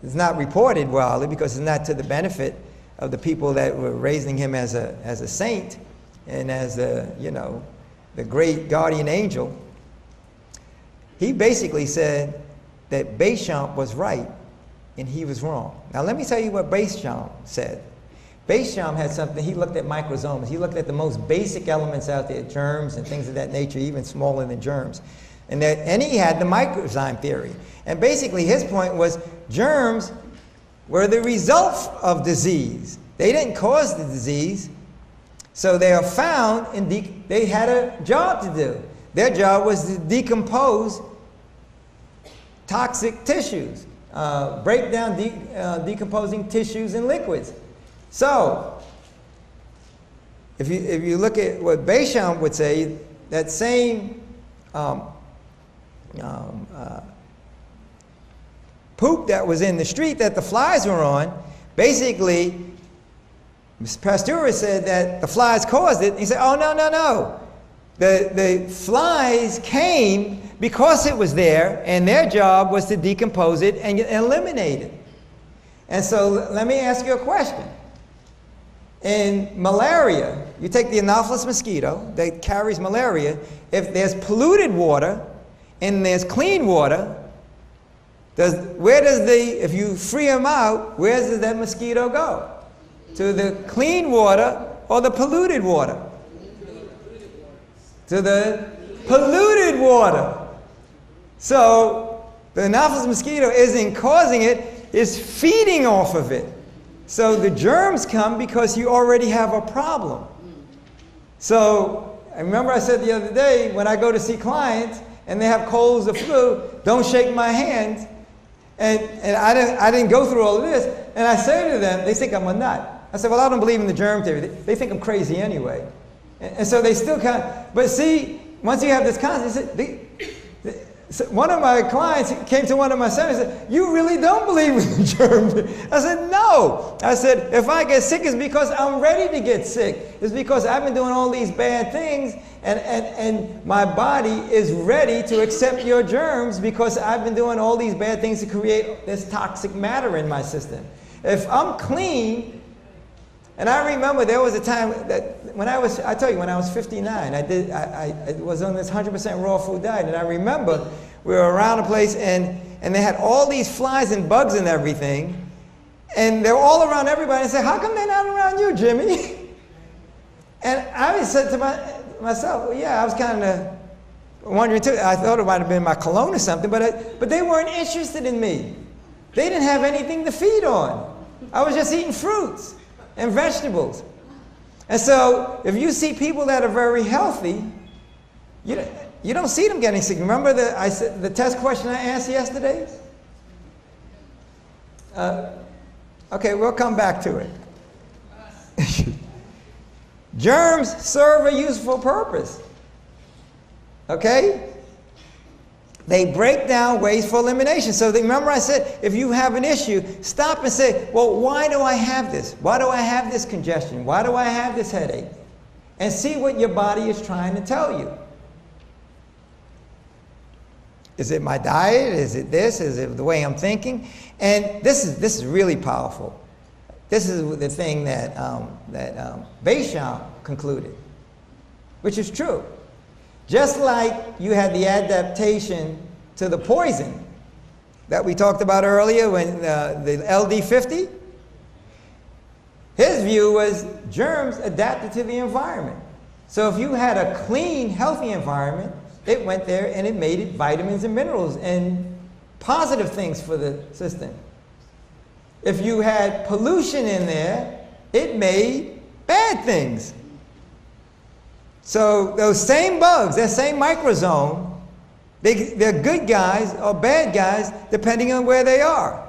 it's not reported widely because it's not to the benefit of the people that were raising him as a saint and as the great guardian angel. He basically said that Béchamp was right and he was wrong. Now let me tell you what Béchamp said. Béchamp had something, he looked at microsomes. He looked at the most basic elements out there, germs and things of that nature, even smaller than germs. And he had the microzyme theory. And basically his point was germs were the result of disease. They didn't cause the disease. So they are found, and they had a job to do. Their job was to decompose toxic tissues, break down decomposing tissues and liquids. So, if you look at what Béchamp would say, that same poop that was in the street that the flies were on, basically, Pasteur said that the flies caused it. He said, oh, no. The flies came because it was there, and their job was to decompose it and eliminate it. And so let me ask you a question. In malaria, you take the Anopheles mosquito that carries malaria. If there's polluted water and there's clean water, if you free them out, where does that mosquito go? To the clean water or the polluted water? To the polluted water. So the Anopheles mosquito isn't causing it, it's feeding off of it. So the germs come because you already have a problem. So I remember I said the other day, when I go to see clients and they have colds or flu, don't shake my hand. And I didn't go through all of this. And I say to them, they think I'm a nut. I said, well, I don't believe in the germ theory. They think I'm crazy anyway. And so they still kind of, but see, once you have this concept, so one of my clients came to one of my centers and said, you really don't believe in the germ theory? I said, no. I said, if I get sick, it's because I'm ready to get sick. It's because I've been doing all these bad things and my body is ready to accept your germs because I've been doing all these bad things to create this toxic matter in my system. If I'm clean, and I remember there was a time that when I was 59, I was on this 100% raw food diet, and I remember we were around a place and they had all these flies and bugs and everything, and they were all around everybody. And I said, how come they're not around you, Jimmy? And I said to myself, well, yeah, I was kind of wondering too. I thought it might have been my cologne or something, but they weren't interested in me. They didn't have anything to feed on. I was just eating fruits and vegetables. And so if you see people that are very healthy, you don't see them getting sick. Remember the test question I asked yesterday? Okay, we'll come back to it. Germs serve a useful purpose. Okay? They break down waste for elimination. So remember I said, if you have an issue, stop and say, well, why do I have this? Why do I have this congestion? Why do I have this headache? And see what your body is trying to tell you. Is it my diet? Is it this? Is it the way I'm thinking? And this is really powerful. This is the thing that Béchamp concluded, which is true. Just like you had the adaptation to the poison that we talked about earlier when the LD50, his view was germs adapted to the environment. So if you had a clean, healthy environment, it went there and it made it vitamins and minerals and positive things for the system. If you had pollution in there, it made bad things. So those same bugs, that same microsome, they're good guys or bad guys depending on where they are.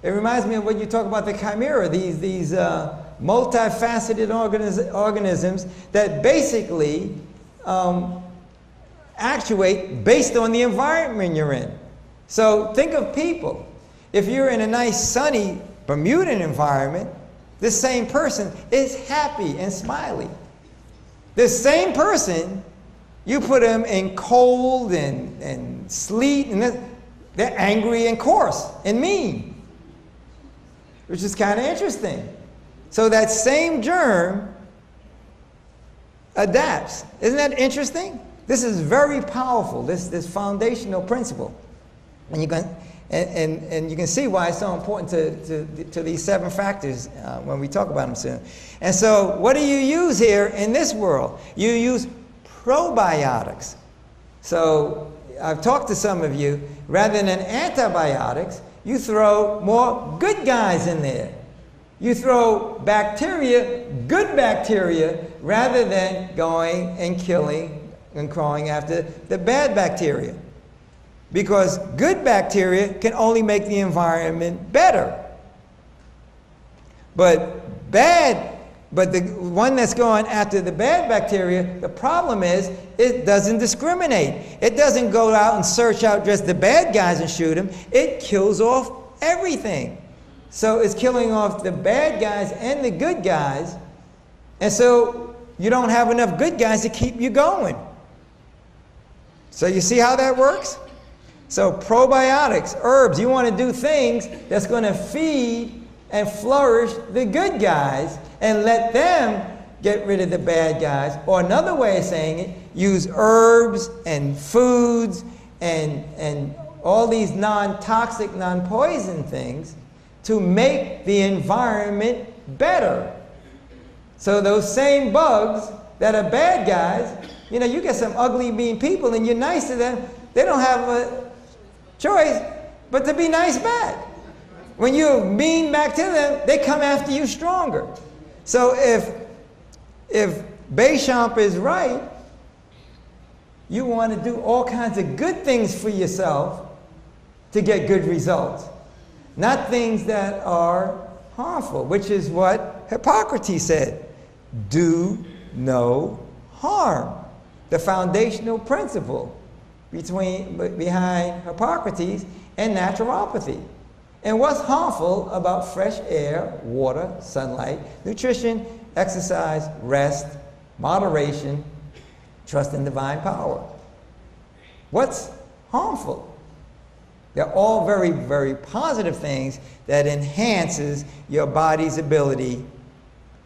It reminds me of when you talk about the chimera, these multifaceted organisms that basically actuate based on the environment you're in. So think of people. If you're in a nice sunny Bermudan environment, this same person is happy and smiley. This same person, you put them in cold and sleet, and they're angry and coarse and mean, which is kind of interesting. So that same germ adapts. Isn't that interesting? This is very powerful, this foundational principle. And you can see why it's so important to these 7 factors when we talk about them soon. And so what do you use here in this world? You use probiotics. So I've talked to some of you, rather than antibiotics, you throw more good guys in there. You throw bacteria, good bacteria, rather than going and killing and crawling after the bad bacteria. Because good bacteria can only make the environment better. But the one that's going after the bad bacteria, the problem is it doesn't discriminate. It doesn't go out and search out just the bad guys and shoot them. It kills off everything. So it's killing off the bad guys and the good guys. And so you don't have enough good guys to keep you going. So you see how that works? So probiotics, herbs, you want to do things that's going to feed and flourish the good guys and let them get rid of the bad guys. Or another way of saying it, use herbs and foods and all these non-toxic, non-poison things to make the environment better. So those same bugs that are bad guys, you know, you get some ugly, mean people and you're nice to them, they don't have a choice but to be nice back. When you're mean back to them, they come after you stronger. So if Béchamp is right, you want to do all kinds of good things for yourself to get good results, not things that are harmful, which is what Hippocrates said. Do no harm. The foundational principle behind Hippocrates and naturopathy. And what's harmful about fresh air, water, sunlight, nutrition, exercise, rest, moderation, trust in divine power? What's harmful? They're all very, very positive things that enhances your body's ability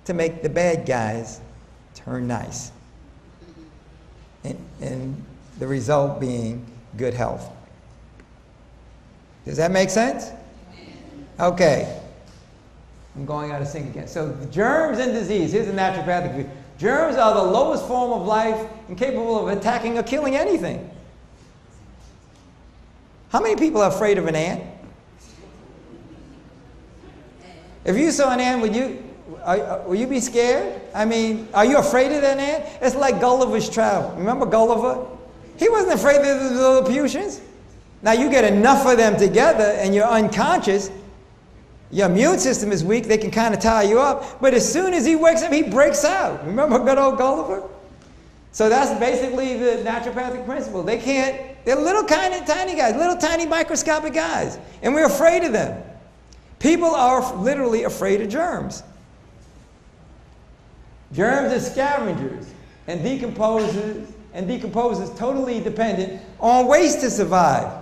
to make the bad guys turn nice. And the result being good health. Does that make sense? Okay. I'm going out of sync again. So germs and disease. Here's the naturopathic view. Germs are the lowest form of life and capable of attacking or killing anything. How many people are afraid of an ant? If you saw an ant, would you be scared? I mean, are you afraid of that ant? It's like Gulliver's Travel. Remember Gulliver? He wasn't afraid of the Lilliputians. Now you get enough of them together and you're unconscious, Your immune system is weak, they can kind of tie you up, but as soon as he wakes up, he breaks out. Remember good old Gulliver? So that's basically the naturopathic principle. They're little tiny guys, little tiny microscopic guys, and we're afraid of them. People are literally afraid of germs. Germs are scavengers and decomposes totally dependent on waste to survive.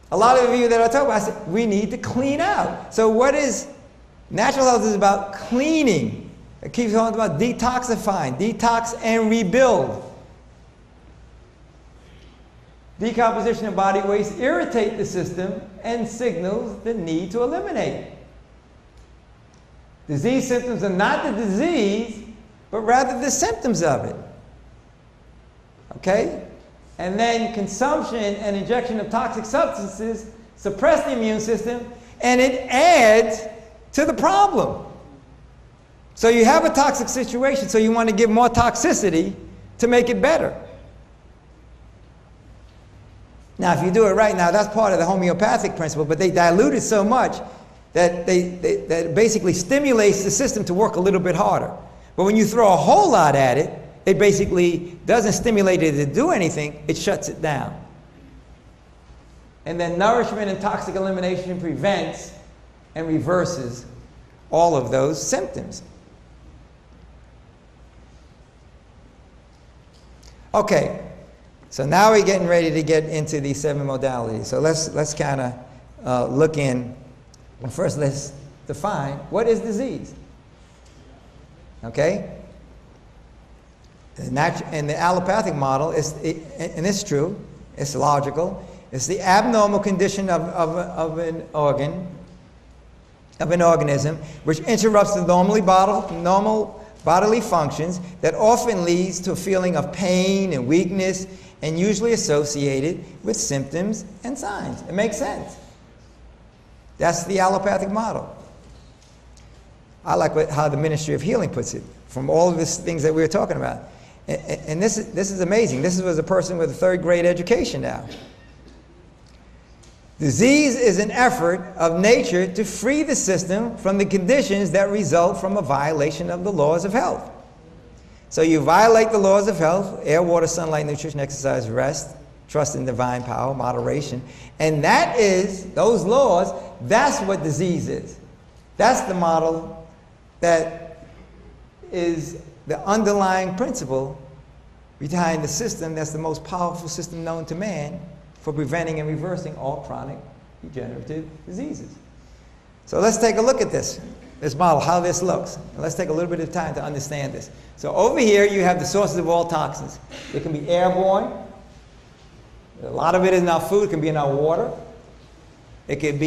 A lot of you that I talk about, I said, we need to clean out. So what is natural health is about cleaning. It keeps talking about detoxifying, detox and rebuild. Decomposition of body waste irritate the system and signals the need to eliminate. Disease symptoms are not the disease, but rather the symptoms of it. Okay? And then consumption and injection of toxic substances suppress the immune system, and it adds to the problem. So you have a toxic situation, so you want to give more toxicity to make it better. Now, if you do it right now, that's part of the homeopathic principle, but they dilute it so much that that it basically stimulates the system to work a little bit harder. But when you throw a whole lot at it, it basically doesn't stimulate it to do anything, it shuts it down. And then nourishment and toxic elimination prevents and reverses all of those symptoms. Okay, so now we're getting ready to get into these 7 modalities. So let's kind of look in. Well, first, let's define what is disease. Okay? In the allopathic model, and it's true, it's logical, it's the abnormal condition of an organism which interrupts the normal bodily functions that often leads to a feeling of pain and weakness and usually associated with symptoms and signs. It makes sense. That's the allopathic model. I like how the Ministry of Healing puts it, from all of these things that we were talking about. And this is amazing. This was a person with a 3rd grade education now. Disease is an effort of nature to free the system from the conditions that result from a violation of the laws of health. So you violate the laws of health: air, water, sunlight, nutrition, exercise, rest, trust in divine power, moderation. And that is, those laws, that's what disease is. That's the model that is the underlying principle behind the system that's the most powerful system known to man for preventing and reversing all chronic degenerative diseases. So let's take a look at this model, how this looks. And let's take a little bit of time to understand this. So over here you have the sources of all toxins. It can be airborne. A lot of it is in our food. It can be in our water. It can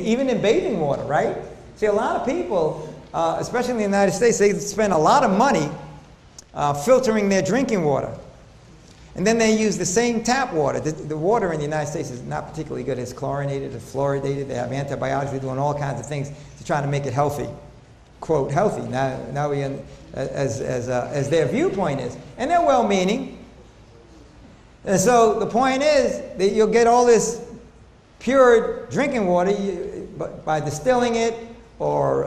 even in bathing water, right? See, a lot of people, especially in the United States, they spend a lot of money filtering their drinking water. And then they use the same tap water. The water in the United States is not particularly good. It's chlorinated, it's fluoridated. They have antibiotics. They're doing all kinds of things to try to make it healthy. Quote, healthy. Now we, as their viewpoint is. And they're well-meaning. And so the point is that you'll get all this pure drinking water by distilling it or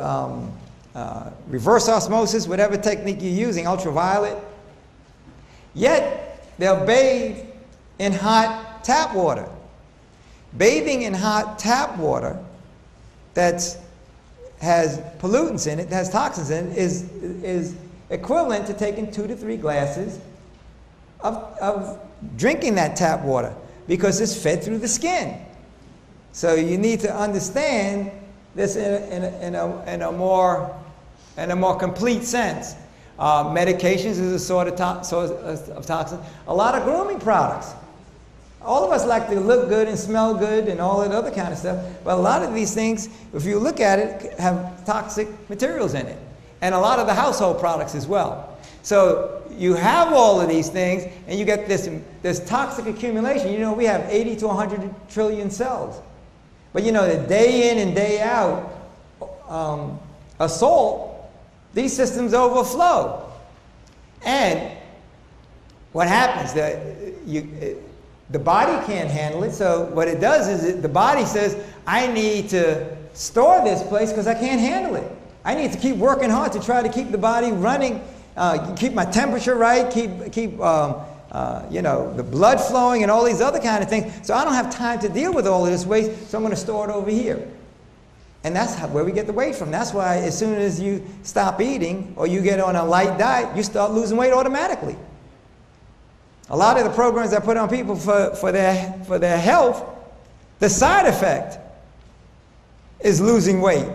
reverse osmosis, whatever technique you're using, ultraviolet. Yet, they'll bathe in hot tap water. Bathing in hot tap water that has pollutants in it, that has toxins in it, is equivalent to taking 2 to 3 glasses of drinking that tap water, because it's fed through the skin. So you need to understand this in a more complete sense. Medications is a source of toxins. A lot of grooming products. All of us like to look good and smell good and all that other kind of stuff, but a lot of these things, if you look at it, have toxic materials in it. And a lot of the household products as well. So you have all of these things, and you get this toxic accumulation. You know, we have 80 to 100 trillion cells. But you know, the day in and day out assault, these systems overflow. And what happens? The body can't handle it, so what it does is the body says, I need to store this place because I can't handle it. I need to keep working hard to try to keep the body running, keep my temperature right, keep the blood flowing and all these other kind of things. So I don't have time to deal with all of this waste, so I'm going to store it over here. And that's where we get the weight from. That's why as soon as you stop eating or you get on a light diet, you start losing weight automatically. A lot of the programs I put on people for their health, the side effect is losing weight.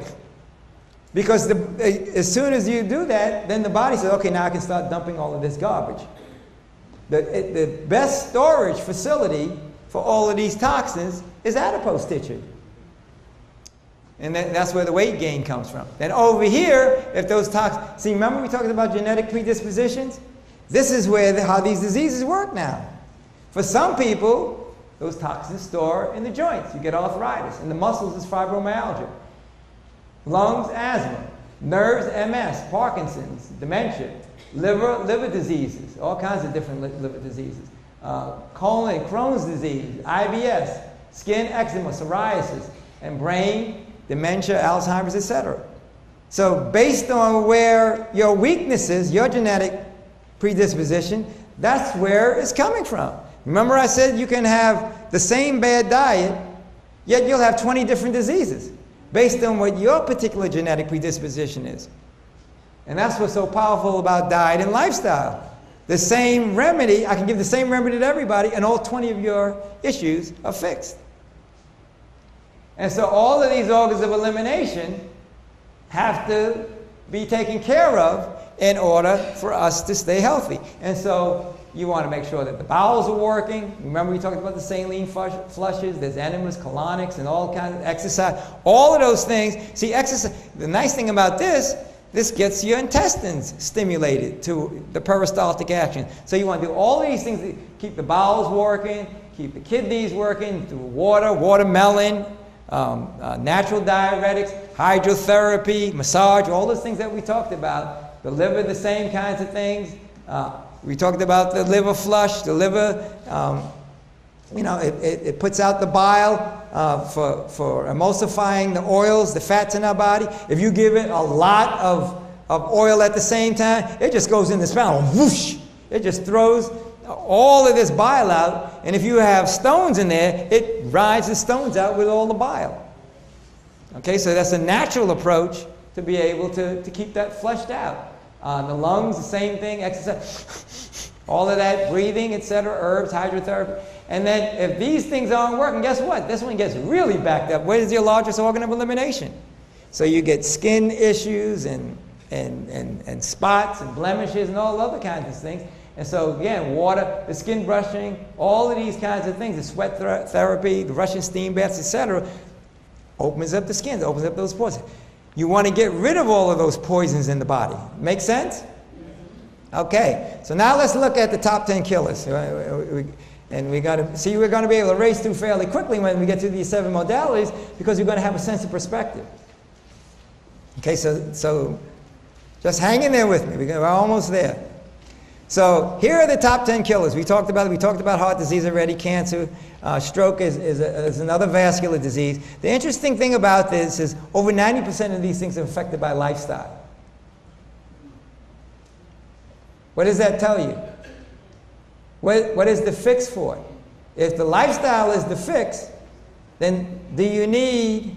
Because as soon as you do that, then the body says, okay, now I can start dumping all of this garbage. The best storage facility for all of these toxins is adipose tissue. And that's where the weight gain comes from. Then over here, if those toxins... See, remember we talked about genetic predispositions? This is how these diseases work now. For some people, those toxins store in the joints. You get arthritis. In the muscles, it's fibromyalgia. Lungs, asthma. Nerves, MS. Parkinson's, dementia. Liver diseases. All kinds of different liver diseases. Colon, Crohn's disease. IBS. Skin, eczema, psoriasis. And brain, dementia, Alzheimer's, etc. So based on where your weaknesses, your genetic predisposition, that's where it's coming from. Remember I said you can have the same bad diet, yet you'll have 20 different diseases based on what your particular genetic predisposition is. And that's what's so powerful about diet and lifestyle. The same remedy, I can give the same remedy to everybody, and all 20 of your issues are fixed. And so all of these organs of elimination have to be taken care of in order for us to stay healthy. And so you want to make sure that the bowels are working. Remember we talked about the saline flushes, there's enemas, colonics, and all kinds of exercise. All of those things. See, exercise, the nice thing about this gets your intestines stimulated to the peristaltic action. So you want to do all of these things to keep the bowels working, keep the kidneys working, through watermelon, natural diuretics, hydrotherapy, massage, all those things that we talked about. The liver, the same kinds of things. We talked about the liver flush. The liver, it puts out the bile for emulsifying the oils, the fats in our body. If you give it a lot of oil at the same time, it just goes in the spinal, whoosh! It just throws all of this bile out. And if you have stones in there, it rides the stones out with all the bile. Okay, so that's a natural approach to be able to keep that flushed out. The lungs, the same thing, exercise, all of that, breathing, etc., herbs, hydrotherapy. And then if these things aren't working, guess what? This one gets really backed up. Where is your largest organ of elimination? So you get skin issues and spots and blemishes and all other kinds of things. And so again, water, the skin brushing, all of these kinds of things, the sweat therapy, the Russian steam baths, etc., opens up the skin, opens up those pores. You want to get rid of all of those poisons in the body. Make sense? Okay, so now let's look at the top 10 killers. And we're going to be able to race through fairly quickly when we get to these 7 modalities because we're going to have a sense of perspective. Okay, so just hang in there with me. We're almost there. So here are the top 10 killers. We talked about it. We talked about heart disease already, cancer. Stroke is another vascular disease. The interesting thing about this is over 90% of these things are affected by lifestyle. What does that tell you? What is the fix for it? If the lifestyle is the fix, then do you need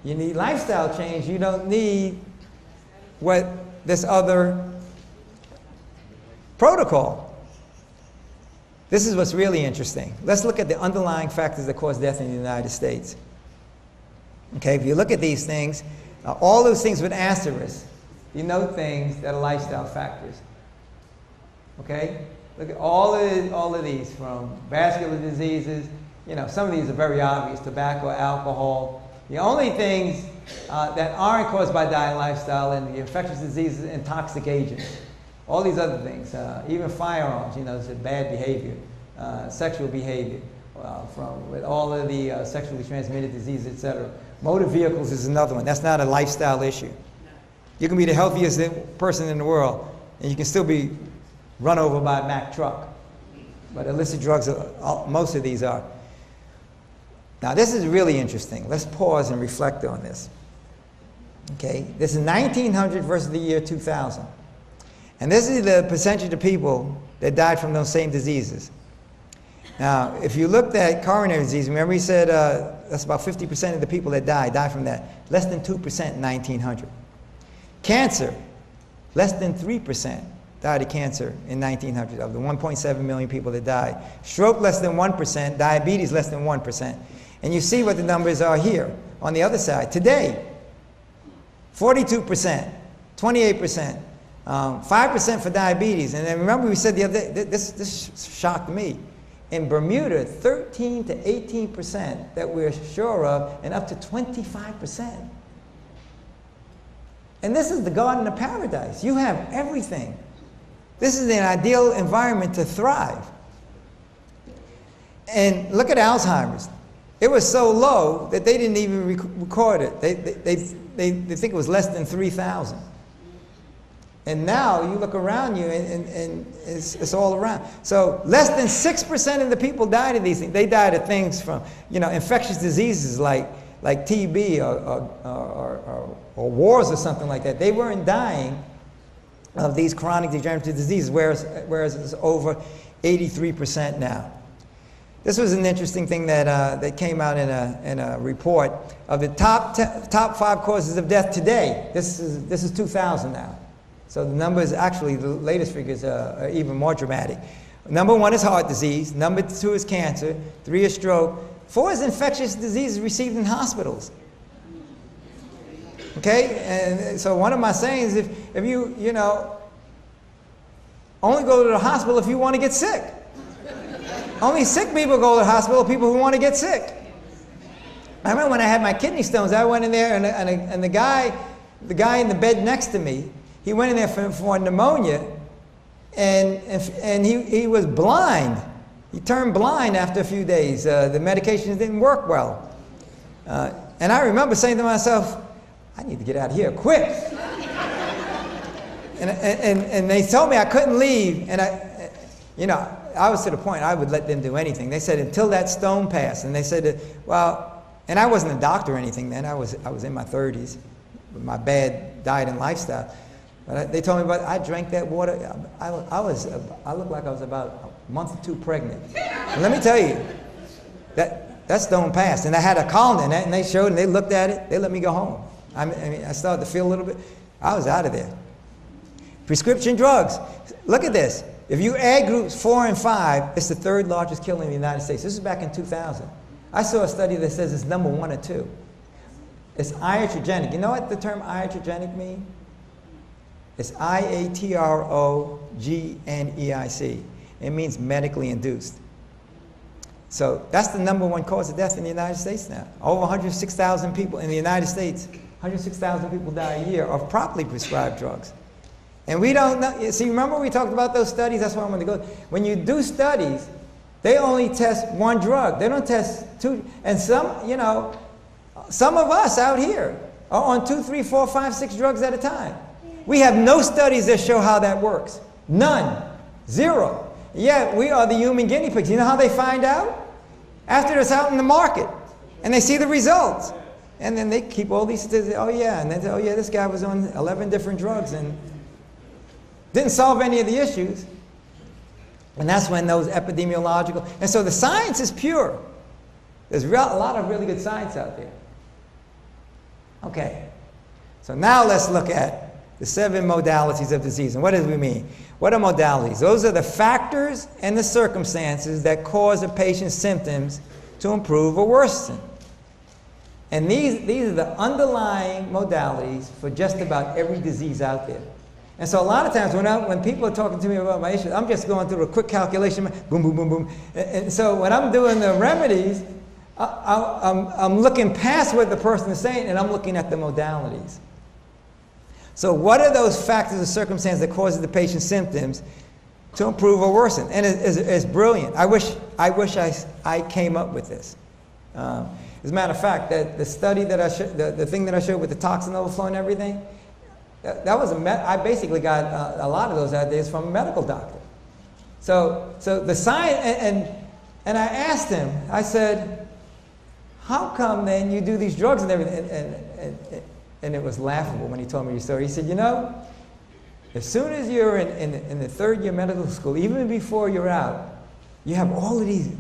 lifestyle change. You don't need what this other protocol. This is what's really interesting. Let's look at the underlying factors that cause death in the United States. Okay, if you look at these things, all those things with asterisks, you know things that are lifestyle factors. Okay? Look at all of these, from vascular diseases, some of these are very obvious, tobacco, alcohol. The only things that aren't caused by diet and lifestyle and the infectious diseases and toxic agents. All these other things, even firearms, it's a bad behavior, sexual behavior, with all of the sexually transmitted diseases, etc. Motor vehicles is another one. That's not a lifestyle issue. You can be the healthiest person in the world, and you can still be run over by a Mack truck. But illicit drugs, most of these are. Now, this is really interesting. Let's pause and reflect on this. Okay, this is 1900 versus the year 2000. And this is the percentage of people that died from those same diseases. Now, if you looked at coronary disease, remember he said that's about 50% of the people that die from that. Less than 2% in 1900. Cancer, less than 3% died of cancer in 1900 of the 1.7 million people that died. Stroke, less than 1%. Diabetes, less than 1%. And you see what the numbers are here on the other side. Today, 42%, 28%, 5% for diabetes. And then remember we said the other day, this shocked me. In Bermuda, 13 to 18% that we're sure of, and up to 25%. And this is the Garden of Paradise. You have everything. This is an ideal environment to thrive. And look at Alzheimer's. It was so low that they didn't even record it. They think it was less than 3,000. And now you look around you and it's all around. So less than 6% of the people died of these things. They died of things from, infectious diseases like TB or wars or something like that. They weren't dying of these chronic degenerative diseases, whereas it's over 83% now. This was an interesting thing that came out in a report of the top 5 causes of death today. This is 2000 now. So the numbers, actually, the latest figures are even more dramatic. Number 1 is heart disease. Number 2 is cancer. 3 is stroke. 4 is infectious diseases received in hospitals. Okay? And so one of my sayings is if you only go to the hospital if you want to get sick. Only sick people go to the hospital, people who want to get sick. I remember when I had my kidney stones, I went in there and the guy in the bed next to me, he went in there for pneumonia, and he was blind. He turned blind after a few days. The medications didn't work well. And I remember saying to myself, I need to get out of here quick. and they told me I couldn't leave, and I was to the point I would let them do anything. They said until that stone passed, and they said, and I wasn't a doctor or anything then. I was in my 30s, with my bad diet and lifestyle. But they told me I drank that water. I looked like I was about a month or 2 pregnant. And let me tell you, that stone passed, and I had a column in that, and they showed, and they looked at it. They let me go home. I mean, I started to feel a little bit. I was out of there. Prescription drugs. Look at this. If you add groups 4 and 5, it's the 3rd largest killer in the United States. This is back in 2000. I saw a study that says it's number 1 or 2. It's iatrogenic. You know what the term iatrogenic means? It's iatrogenic. It means medically induced. So that's the number 1 cause of death in the United States now. Over 106,000 people in the United States, 106,000 people die a year of properly prescribed drugs. And we don't know. See, remember we talked about those studies? That's why I'm going to go. When you do studies, they only test 1 drug. They don't test 2. And some of us out here are on 2, 3, 4, 5, 6 drugs at a time. We have no studies that show how that works. None. 0. Yet we are the human guinea pigs. You know how they find out? After it's out in the market. And they see the results. And then they keep all these statistics. Oh, yeah. And they say, oh, yeah, this guy was on 11 different drugs and didn't solve any of the issues. And that's when those epidemiological... And so the science is pure. There's a lot of really good science out there. Okay. So now let's look at the 7 modalities of disease. And what do we mean? What are modalities? Those are the factors and the circumstances that cause a patient's symptoms to improve or worsen. And these are the underlying modalities for just about every disease out there. And so a lot of times when people are talking to me about my issues, I'm just going through a quick calculation, boom, boom, boom, boom. And so when I'm doing the remedies, I'm looking past what the person is saying, and I'm looking at the modalities. So what are those factors or circumstances that causes the patient's symptoms to improve or worsen? And it's brilliant. I wish I came up with this. As a matter of fact, the study that the thing that I showed with the toxin overflow and everything, that was I basically got a lot of those ideas from a medical doctor. So the science, and I asked him, I said, how come then you do these drugs and everything? And it was laughable when he told me the story. He said, you know, as soon as you're in the third year medical school, even before you're out, you have all of these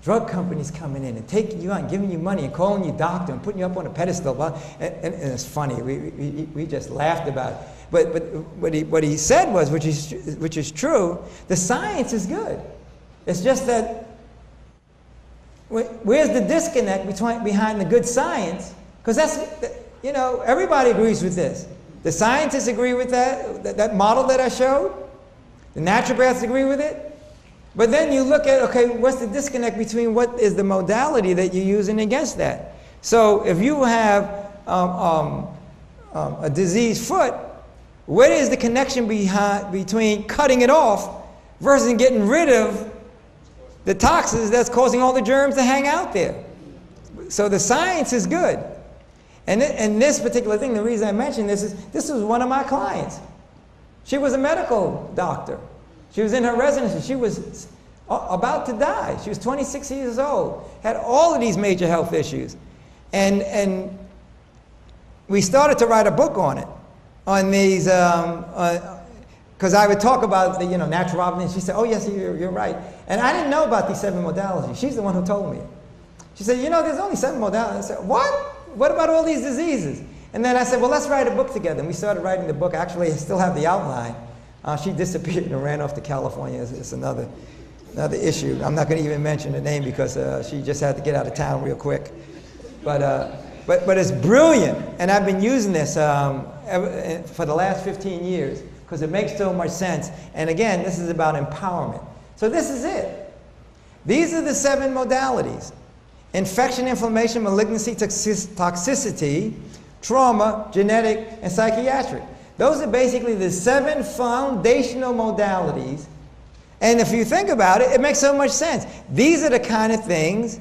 drug companies coming in and taking you out and giving you money and calling you doctor and putting you up on a pedestal. And it's funny. We just laughed about it. But what he said was, which is true, the science is good. It's just that where's the disconnect behind the good science? Because that's, you know, everybody agrees with this. The scientists agree with that model that I showed. The naturopaths agree with it. But then you look at, okay, what's the disconnect between what is the modality that you're using against that? So if you have a diseased foot, what is the connection between cutting it off versus getting rid of the toxins that's causing all the germs to hang out there? So the science is good. And this particular thing, the reason I mention this was one of my clients. She was a medical doctor. She was in her residency. She was about to die. She was 26 years old, had all of these major health issues. And we started to write a book on it, on these, because I would talk about the, naturopathy, and she said, oh yes, you're right. And I didn't know about these 7 modalities. She's the one who told me. She said, there's only 7 modalities. I said, what? What about all these diseases? And then I said, well, let's write a book together. And we started writing the book. Actually, I still have the outline. She disappeared and ran off to California. It's another issue. I'm not going to even mention the name because she just had to get out of town real quick. But it's brilliant, and I've been using this for the last 15 years because it makes so much sense. And again, this is about empowerment. So this is it. These are the 7 modalities: infection, inflammation, malignancy, toxicity, trauma, genetic, and psychiatric. Those are basically the 7 foundational modalities. And if you think about it, it makes so much sense. These are the kind of things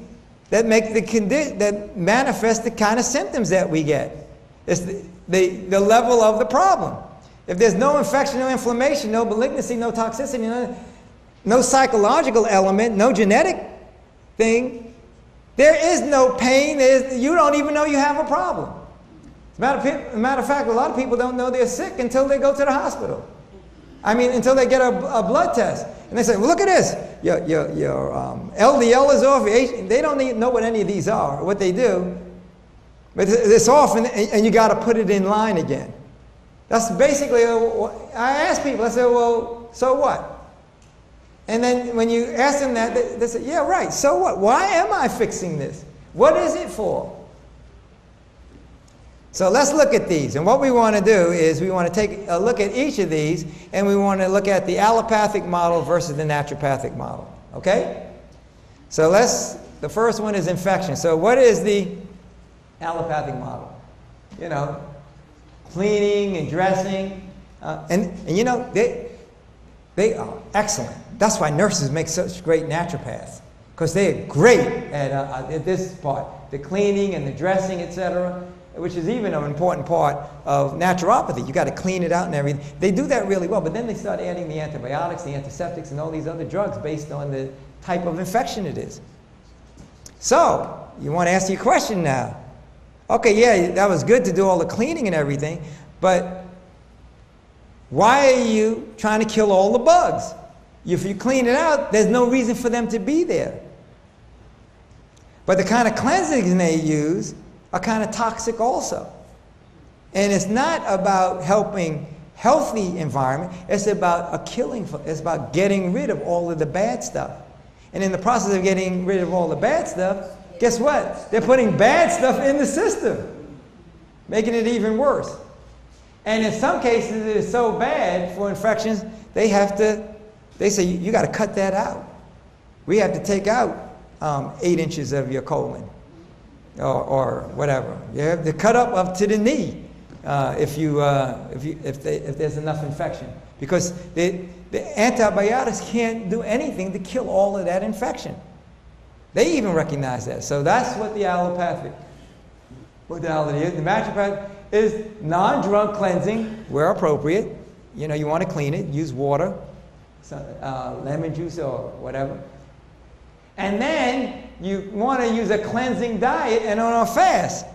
that make that manifest the kind of symptoms that we get. It's the level of the problem. If there's no infection, no inflammation, no malignancy, no toxicity, no psychological element, no genetic thing, there is no pain. You don't even know you have a problem. As a matter of fact, a lot of people don't know they're sick until they go to the hospital. Until they get a blood test. And they say, well, look at this. Your LDL is off. They don't even know what any of these are, what they do. But it's off, and you got to put it in line again. That's basically, I ask people, I say, well, so what? And then when you ask them that, they say, yeah, right, so what? Why am I fixing this? What is it for? So let's look at these. And what we want to do is we want to take a look at each of these, and we want to look at the allopathic model versus the naturopathic model. Okay? So the first one is infection. So what is the allopathic model? Cleaning and dressing. They are excellent. That's why nurses make such great naturopaths, because they're great at this part, the cleaning and the dressing, etc., which is even an important part of naturopathy. You got to clean it out and everything. They do that really well, but then they start adding the antibiotics, the antiseptics, and all these other drugs based on the type of infection it is. So, you want to ask your question now. Okay, yeah, that was good to do all the cleaning and everything, but why are you trying to kill all the bugs? If you clean it out, there's no reason for them to be there. But the kind of cleansing they use are kind of toxic also. And it's not about helping healthy environment, it's about it's about getting rid of all of the bad stuff. And in the process of getting rid of all the bad stuff, guess what? They're putting bad stuff in the system, making it even worse. And in some cases, it is so bad for infections, they say, you got to cut that out. We have to take out 8 inches of your colon. Or whatever. You have to cut up to the knee if there's enough infection, because the antibiotics can't do anything to kill all of that infection. They even recognize that. So that's what the allopathic modality is. The naturopath is non-drug cleansing where appropriate. You want to clean it, use water, lemon juice or whatever. And then you want to use a cleansing diet and on a fast.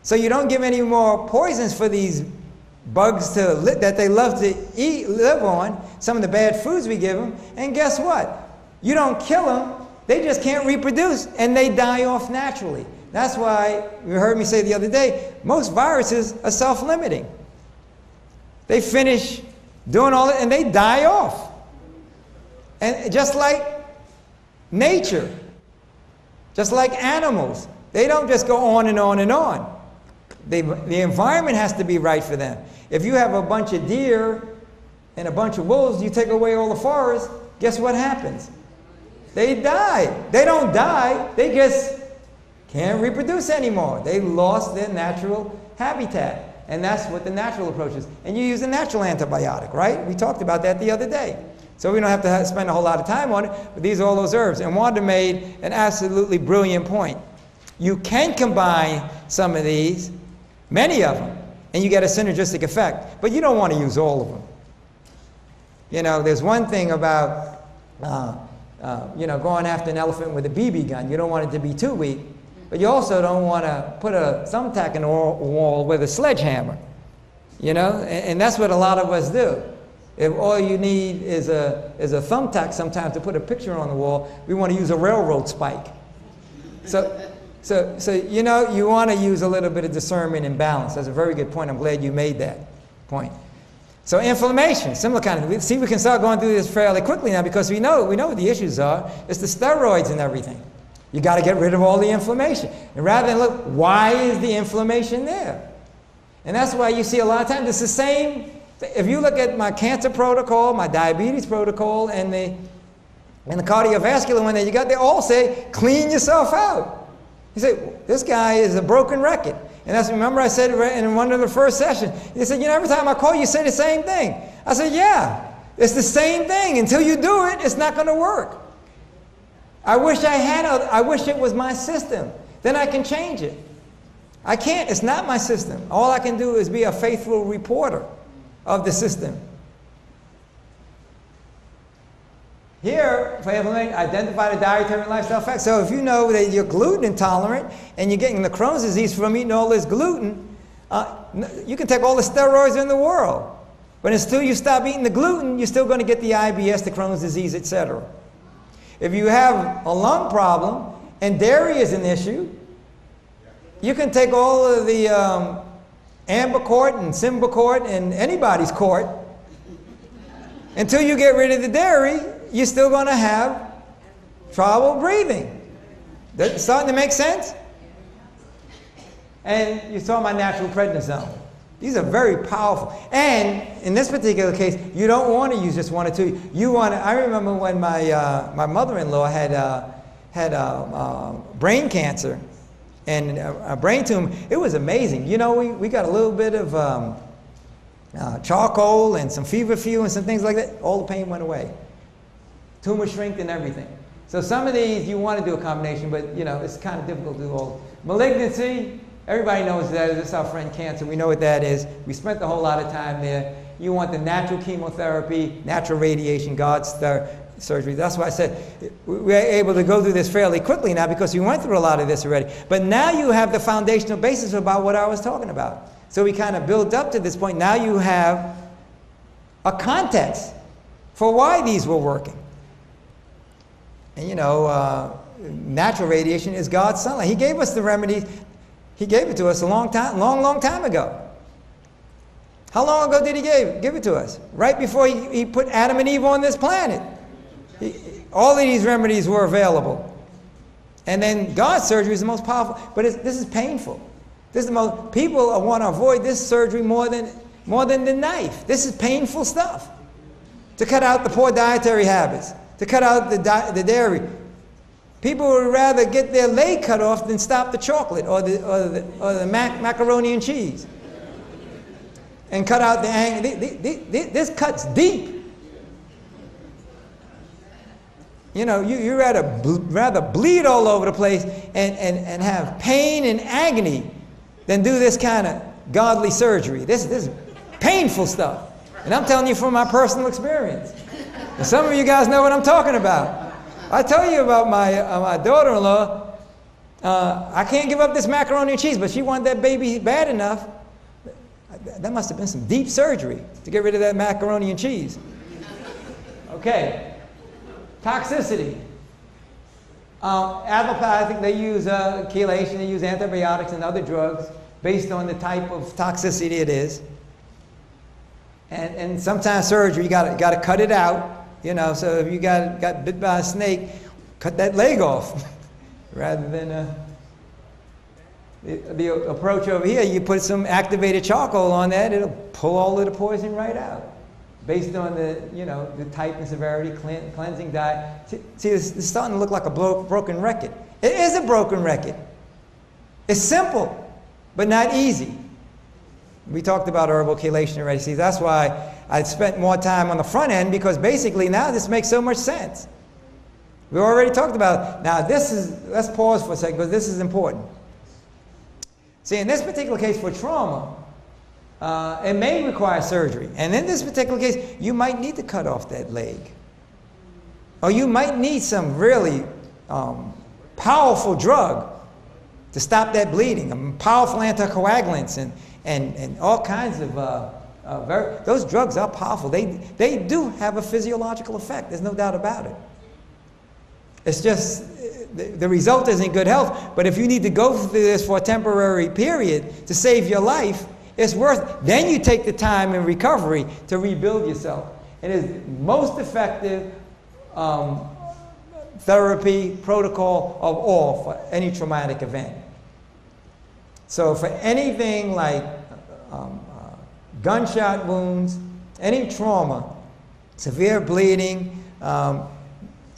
So you don't give any more poisons for these bugs that they love to live on, some of the bad foods we give them, and guess what? You don't kill them, they just can't reproduce, and they die off naturally. That's why, you heard me say the other day, most viruses are self-limiting. They finish doing all it, and they die off. And just like nature, just like animals, they don't just go on and on and on. The environment has to be right for them. If you have a bunch of deer and a bunch of wolves, you take away all the forest, guess what happens? They die. They don't die, they just can't reproduce anymore. They lost their natural habitat. And that's what the natural approach is. And you use a natural antibiotic, right? We talked about that the other day. So we don't have to spend a whole lot of time on it, but these are all those herbs. And Wanda made an absolutely brilliant point. You can combine some of these, many of them, and you get a synergistic effect, but you don't want to use all of them. You know, there's one thing about, going after an elephant with a BB gun. You don't want it to be too weak, but you also don't want to put a thumbtack in a wall with a sledgehammer. You know, and that's what a lot of us do. If all you need is a thumbtack sometimes to put a picture on the wall, we want to use a railroad spike. So you know, you want to use a little bit of discernment and balance. That's a very good point. I'm glad you made that point. So inflammation, similar kind of. See, we can start going through this fairly quickly now because we know what the issues are. It's the steroids and everything. You got to get rid of all the inflammation. And rather than look, why is the inflammation there? And that's why you see a lot of times it's the same. If you look at my cancer protocol, my diabetes protocol, and the cardiovascular one that you got, they all say, clean yourself out. You say, this guy is a broken record. And that's, remember I said in one of the first sessions, he said, every time I call you say the same thing. I said, yeah, it's the same thing. Until you do it, it's not going to work. I wish it was my system. Then I can change it. I can't, it's not my system. All I can do is be a faithful reporter of the system. Here, for inflammation, identify the dietary and lifestyle effects. So if you know that you're gluten intolerant and you're getting the Crohn's disease from eating all this gluten, you can take all the steroids in the world. But until you stop eating the gluten, you're still going to get the IBS, the Crohn's disease, etc. If you have a lung problem and dairy is an issue, you can take all of the Ambicort and Symbicort and anybody's court. Until you get rid of the dairy, you're still going to have trouble breathing. That's starting to make sense? And you saw my natural prednisone. These are very powerful. And in this particular case, you don't want to use just one or two. You want to, I remember when my mother-in-law had brain cancer and a brain tumor. It was amazing. You know, we got a little bit of charcoal and some feverfew and some things like that. All the pain went away. Tumor shrinked and everything. So some of these you want to do a combination, but you know, it's kind of difficult to do all. Malignancy, everybody knows that. It's our friend cancer. We know what that is. We spent a whole lot of time there. You want the natural chemotherapy, natural radiation, God's surgery. That's why I said we're able to go through this fairly quickly now because we went through a lot of this already. But now you have the foundational basis about what I was talking about. So we kind of built up to this point. Now you have a context for why these were working. And you know, natural radiation is God's sunlight. He gave us the remedies. He gave it to us a long time ago. How long ago did he give it to us? Right before he put Adam and Eve on this planet. All of these remedies were available. And then God's surgery is the most powerful. But this is painful. This is the most, people want to avoid this surgery more than the knife. This is painful stuff. To cut out the poor dietary habits. To cut out the dairy. People would rather get their leg cut off than stop the chocolate or the macaroni and cheese. And cut out the anger. This cuts deep. You know, you rather bleed all over the place and have pain and agony than do this kind of godly surgery. This is painful stuff. And I'm telling you from my personal experience. And some of you guys know what I'm talking about. I tell you about my daughter-in-law. I can't give up this macaroni and cheese, but she wanted that baby bad enough. That must have been some deep surgery to get rid of that macaroni and cheese. Okay. Toxicity. Allopathic, they use chelation, they use antibiotics and other drugs based on the type of toxicity it is. And sometimes surgery, you got to cut it out, you know. So if you got bit by a snake, cut that leg off, rather than the approach over here. You put some activated charcoal on that, it'll pull all of the poison right out, based on the the type and severity, cleansing diet. See, it's starting to look like a broken record. It is a broken record. It's simple, but not easy. We talked about herbal chelation already. See, that's why I spent more time on the front end, because basically now this makes so much sense. We already talked about it. Now let's pause for a second, because this is important. See, in this particular case for trauma, it may require surgery. And in this particular case, you might need to cut off that leg. Or you might need some really powerful drug to stop that bleeding, powerful anticoagulants and all kinds of, those drugs are powerful. They do have a physiological effect. There's no doubt about it. It's just the result is in good health. But if you need to go through this for a temporary period to save your life, it's worth. Then you take the time in recovery to rebuild yourself. It is most effective therapy protocol of all for any traumatic event. So for anything like gunshot wounds, any trauma, severe bleeding,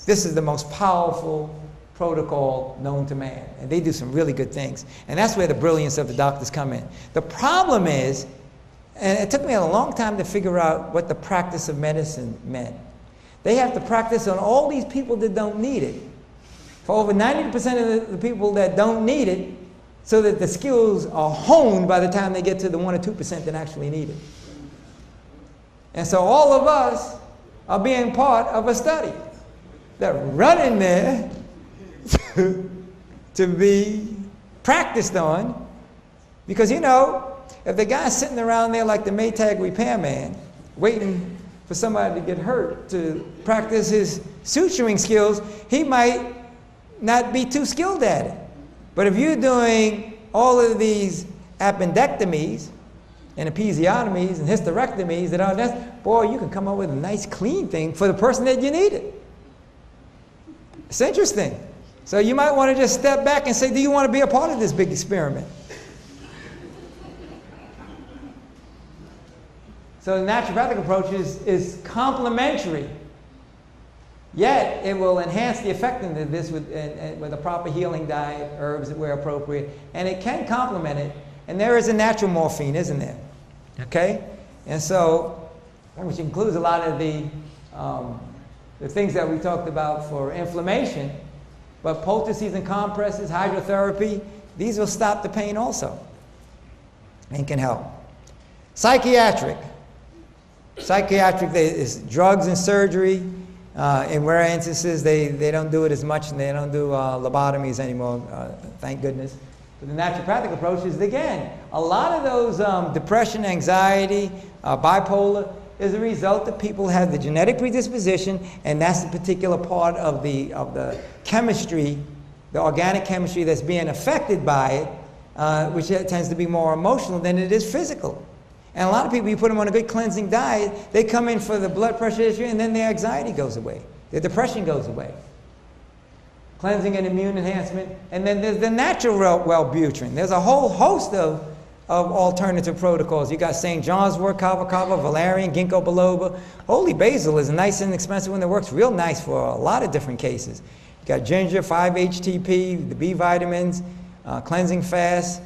this is the most powerful protocol known to man. And they do some really good things. And that's where the brilliance of the doctors come in. The problem is, and it took me a long time to figure out what the practice of medicine meant. They have to practice on all these people that don't need it. For over 90% of the people that don't need it, so that the skills are honed by the time they get to the 1 or 2% that actually need it. And so all of us are being part of a study that running there to be practiced on, because if the guy's sitting around there like the Maytag repairman, waiting for somebody to get hurt to practice his suturing skills, he might not be too skilled at it. But if you're doing all of these appendectomies and episiotomies and hysterectomies that are necessary, boy, you can come up with a nice clean thing for the person that you need it. It's interesting. So you might want to just step back and say, do you want to be a part of this big experiment? So the naturopathic approach is complementary, yet it will enhance the effectiveness of this with a proper healing diet, herbs where appropriate, and it can complement it. And there is a natural morphine, isn't there? Okay? And so, which includes a lot of the things that we talked about for inflammation, but poultices and compresses, hydrotherapy, these will stop the pain also and can help. Psychiatric is drugs and surgery. In rare instances, they don't do it as much, and they don't do lobotomies anymore, thank goodness. But the naturopathic approach is, again, a lot of those depression, anxiety, bipolar, is a result that people have the genetic predisposition, and that's the particular part of the chemistry, the organic chemistry that's being affected by it, which tends to be more emotional than it is physical. And a lot of people, you put them on a good cleansing diet, they come in for the blood pressure issue, and then their anxiety goes away, their depression goes away. Cleansing and immune enhancement, and then there's the natural Wellbutrin. There's a whole host of alternative protocols. You got St. John's wort, kava kava, valerian, ginkgo biloba. Holy basil is a nice and inexpensive one that works real nice for a lot of different cases. You got ginger, 5-HTP, the B vitamins, cleansing fast,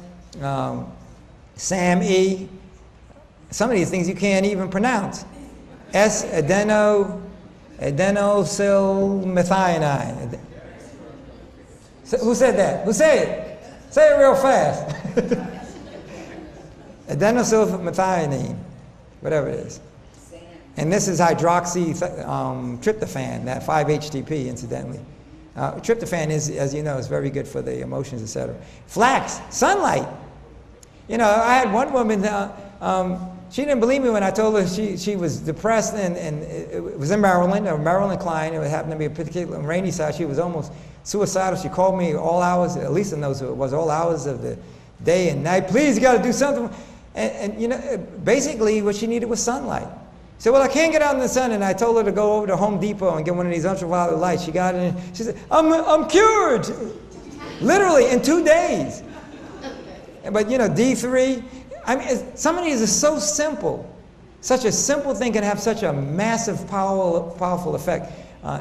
SAM-E. Some of these things you can't even pronounce. S-adenosylmethionine. Who said that? Who said it? Say it real fast. Adenosylmethionine, whatever it is. And this is hydroxytryptophan, that 5-HTP, incidentally. Tryptophan is, as you know, is very good for the emotions, etc. Flax, sunlight. You know, I had one woman, she didn't believe me when I told her she was depressed, and it was in Maryland, a Maryland client. It happened to be a particular rainy side. She was almost suicidal. She called me all hours, Lisa knows who it was, all hours of the day and night. Please, you got to do something. And you know, basically what she needed was sunlight. She said, well, I can't get out in the sun. And I told her to go over to Home Depot and get one of these ultraviolet lights. She got it, and she said, I'm cured. Literally in 2 days. But you know, D3, I mean, some of these are so simple. Such a simple thing can have such a massive, powerful effect.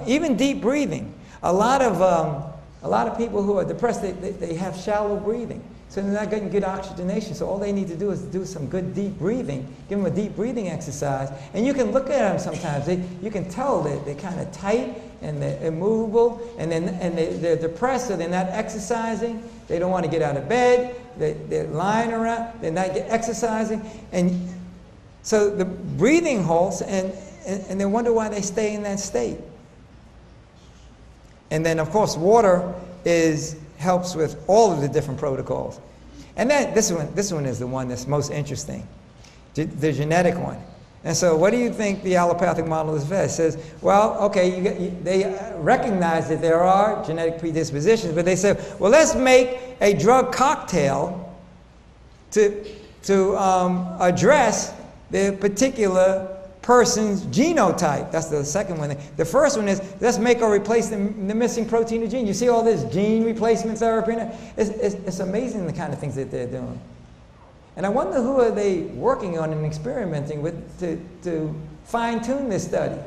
Even deep breathing. A lot of people who are depressed, they have shallow breathing. So they're not getting good oxygenation. So all they need to do is do some good deep breathing. Give them a deep breathing exercise. And you can look at them sometimes. You can tell that they're kind of tight and they're immovable. And they're depressed, so they're not exercising. They don't want to get out of bed. They're lying around. They're not exercising. And so the breathing halts, and they wonder why they stay in that state. And then, of course, water helps with all of the different protocols. And then this one is the one that's most interesting, the genetic one. And so what do you think the allopathic model is? It says, well, okay, they recognize that there are genetic predispositions, but they say, well, let's make a drug cocktail to address the particular person's genotype. That's the second one. The first one is, let's make or replace the missing protein or gene. You see all this gene replacement therapy? It's amazing the kind of things that they're doing. And I wonder who are they working on and experimenting with to fine-tune this study.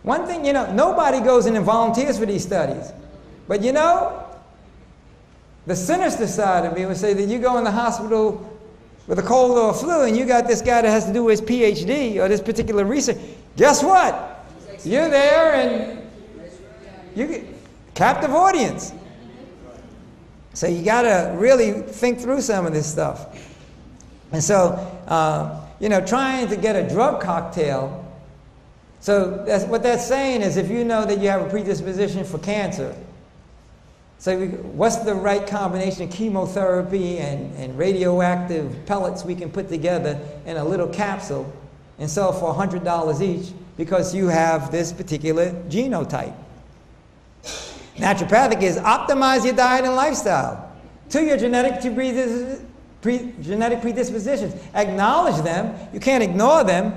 One thing, you know, nobody goes in and volunteers for these studies. But you know, the sinister side of me would say that you go in the hospital with a cold or a flu, and you got this guy that has to do his PhD or this particular research. Guess what? You're there, and you get captive audience. So you got to really think through some of this stuff. And so, you know, trying to get a drug cocktail. So what that's saying is, if you know that you have a predisposition for cancer, so what's the right combination of chemotherapy and radioactive pellets we can put together in a little capsule and sell for $100 each because you have this particular genotype. Naturopathic is optimize your diet and lifestyle to your genetic predispositions. Acknowledge them. You can't ignore them.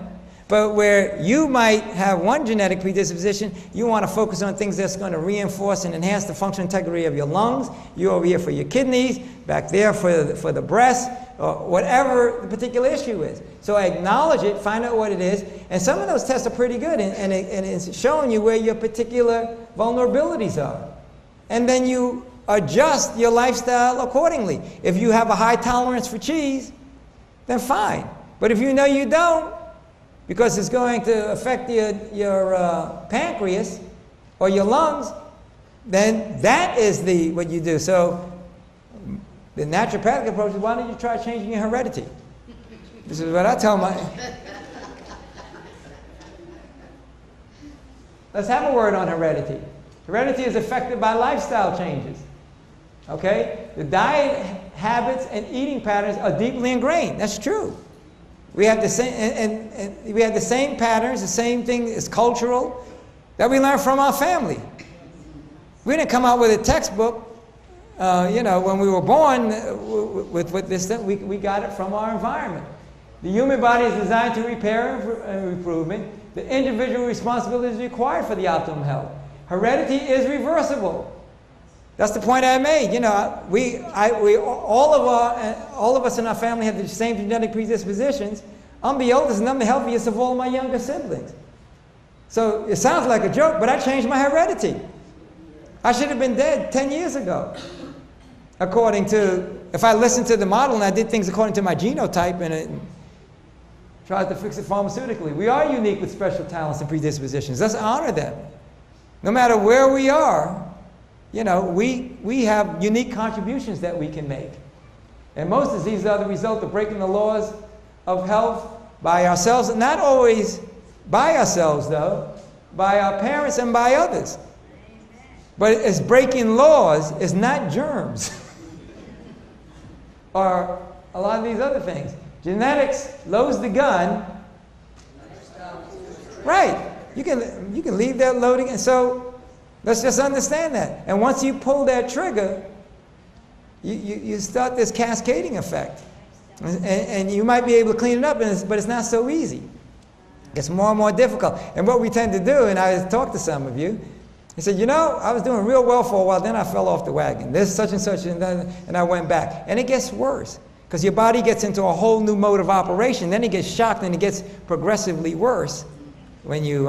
But where you might have one genetic predisposition, you want to focus on things that's going to reinforce and enhance the functional integrity of your lungs. You over here for your kidneys, back there for the breast, or whatever the particular issue is. So acknowledge it, find out what it is, and some of those tests are pretty good, and it's showing you where your particular vulnerabilities are. And then you adjust your lifestyle accordingly. If you have a high tolerance for cheese, then fine. But if you know you don't, because it's going to affect your pancreas or your lungs, then that is what you do. So the naturopathic approach is, why don't you try changing your heredity? This is what I tell my... Let's have a word on heredity. Heredity is affected by lifestyle changes. Okay? The diet habits and eating patterns are deeply ingrained. That's true. We have the same, and we have the same patterns, the same thing is cultural, that we learn from our family. We didn't come out with a textbook, you know, when we were born with this thing. We got it from our environment. The human body is designed to repair and improvement. The individual responsibility is required for the optimum health. Heredity is reversible. That's the point I made. You know, all of us in our family have the same genetic predispositions. I'm the oldest and I'm the healthiest of all my younger siblings. So it sounds like a joke, but I changed my heredity. I should have been dead 10 years ago. According to, if I listened to the model and I did things according to my genotype and it tried to fix it pharmaceutically. We are unique with special talents and predispositions. Let's honor them. No matter where we are, you know, we have unique contributions that we can make. And most diseases are the result of breaking the laws of health by ourselves, and not always by ourselves, though, by our parents and by others. But it's breaking laws, it's not germs. Or a lot of these other things. Genetics loads the gun. Right. You can leave that loading. And so let's just understand that. And once you pull that trigger, you start this cascading effect. And you might be able to clean it up, but it's not so easy. It's more and more difficult. And what we tend to do, and I talked to some of you, he said, you know, I was doing real well for a while, then I fell off the wagon. There's such and such, and I went back. And it gets worse, because your body gets into a whole new mode of operation. Then it gets shocked, and it gets progressively worse when you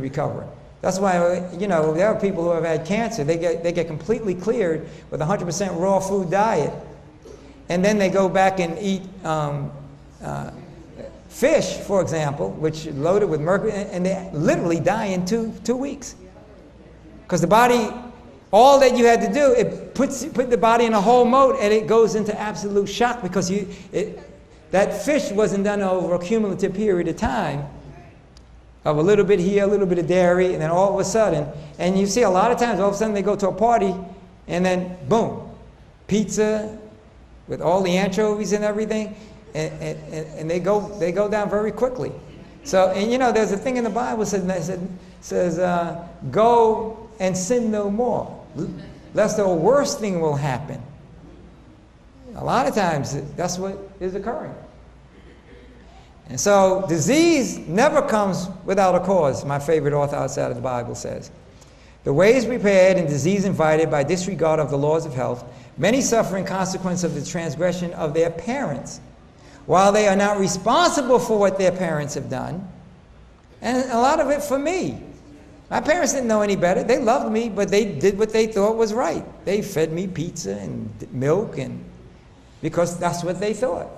recover. That's why, you know, there are people who have had cancer. They get completely cleared with a 100% raw food diet. And then they go back and eat fish, for example, which is loaded with mercury, and they literally die in two weeks. Because the body, all that you had to do, it put the body in a whole mode, and it goes into absolute shock, because that fish wasn't done over a cumulative period of time of a little bit here, a little bit of dairy, and then all of a sudden, and you see a lot of times, all of a sudden they go to a party, and then boom, pizza with all the anchovies and everything, and they go down very quickly. So, and you know, there's a thing in the Bible that says, go and sin no more, lest the worst thing will happen. A lot of times, that's what is occurring. And so, disease never comes without a cause, my favorite author outside of the Bible says. The way is prepared and disease invited by disregard of the laws of health, many suffer in consequence of the transgression of their parents, while they are not responsible for what their parents have done. And a lot of it for me. My parents didn't know any better. They loved me, but they did what they thought was right. They fed me pizza and milk, and because that's what they thought.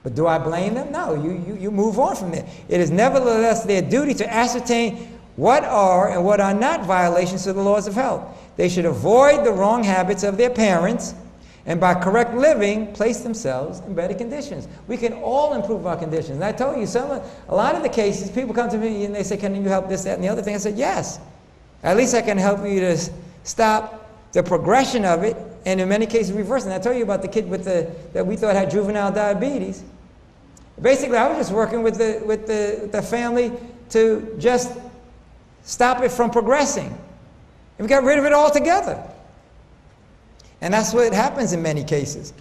But do I blame them? No, you move on from there. It is nevertheless their duty to ascertain what are and what are not violations of the laws of health. They should avoid the wrong habits of their parents, and by correct living, place themselves in better conditions. We can all improve our conditions. And I told you, a lot of the cases, people come to me and they say, can you help this, that, and the other thing? I said, yes. At least I can help you to stop the progression of it, and in many cases reverse it. And I told you about the kid that we thought had juvenile diabetes. Basically, I was just working with the family to just stop it from progressing. And we got rid of it altogether. And that's what happens in many cases.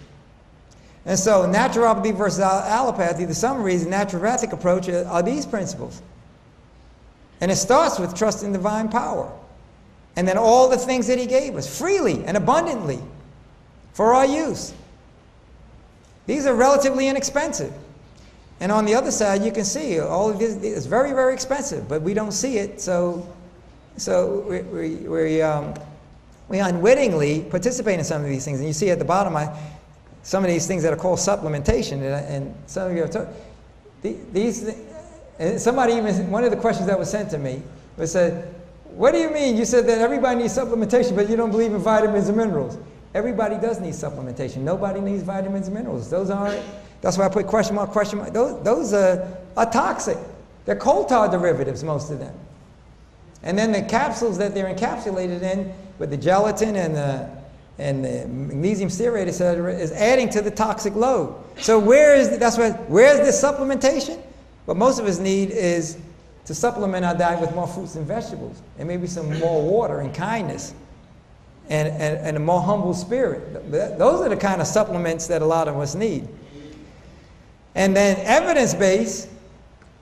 And so naturopathy versus allopathy, the summaries, the naturopathic approach are these principles. And it starts with trust in divine power. And then all the things that he gave us, freely and abundantly, for our use. These are relatively inexpensive. And on the other side, you can see all of this is very, very expensive, but we don't see it, so we unwittingly participate in some of these things. And you see at the bottom some of these things that are called supplementation, and some of you have talked. And somebody even, one of the questions that was sent to me was said, what do you mean? You said that everybody needs supplementation, but you don't believe in vitamins and minerals. Everybody does need supplementation. Nobody needs vitamins and minerals. Those aren't, that's why I put question mark, question mark. Those are toxic. They're coal tar derivatives, most of them. And then the capsules that they're encapsulated in with the gelatin and the magnesium stearate, etc., is adding to the toxic load. So where's the supplementation? What most of us need is to supplement our diet with more fruits and vegetables, and maybe some more water and kindness, and a more humble spirit. Those are the kind of supplements that a lot of us need. And then evidence-based,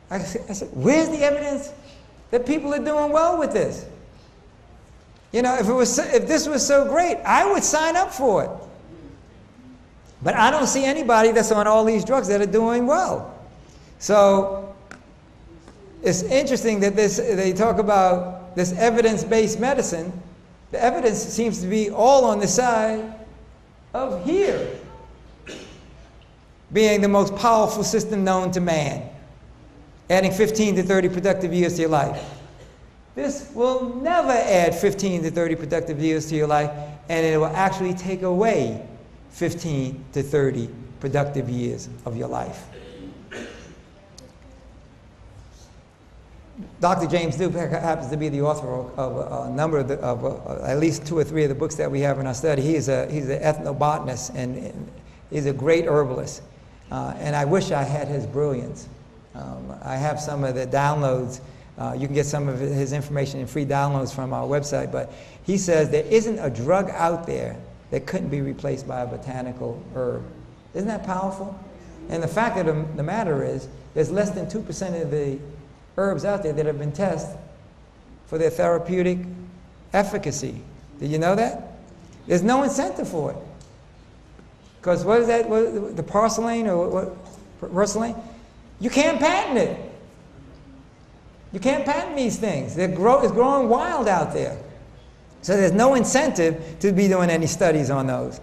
I said, where's the evidence that people are doing well with this? You know, if this was so great, I would sign up for it. But I don't see anybody that's on all these drugs that are doing well. So it's interesting that they talk about this evidence-based medicine. The evidence seems to be all on the side of here being the most powerful system known to man, adding 15 to 30 productive years to your life. This will never add 15 to 30 productive years to your life, and it will actually take away 15 to 30 productive years of your life. Dr. James Duke happens to be the author of a number of at least 2 or 3 of the books that we have in our study. He's an ethnobotanist, and he's a great herbalist. And I wish I had his brilliance. I have some of the downloads. You can get some of his information in free downloads from our website. But he says there isn't a drug out there that couldn't be replaced by a botanical herb. Isn't that powerful? And the fact of the matter is, there's less than 2% of the herbs out there that have been tested for their therapeutic efficacy. Did you know that? There's no incentive for it. Because what is that, the porcelain or what, porcelain? You can't patent it. You can't patent these things. It's growing wild out there. So there's no incentive to be doing any studies on those.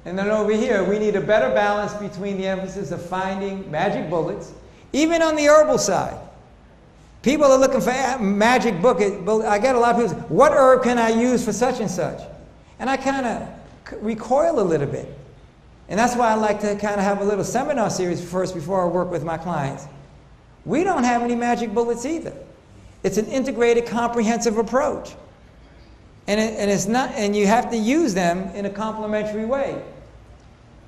And then over here, we need a better balance between the emphasis of finding magic bullets, even on the herbal side. People are looking for magic bullets. I get a lot of people say, what herb can I use for such and such? And I kind of recoil a little bit. And that's why I like to kind of have a little seminar series first before I work with my clients. We don't have any magic bullets either. It's an integrated, comprehensive approach. And you have to use them in a complementary way.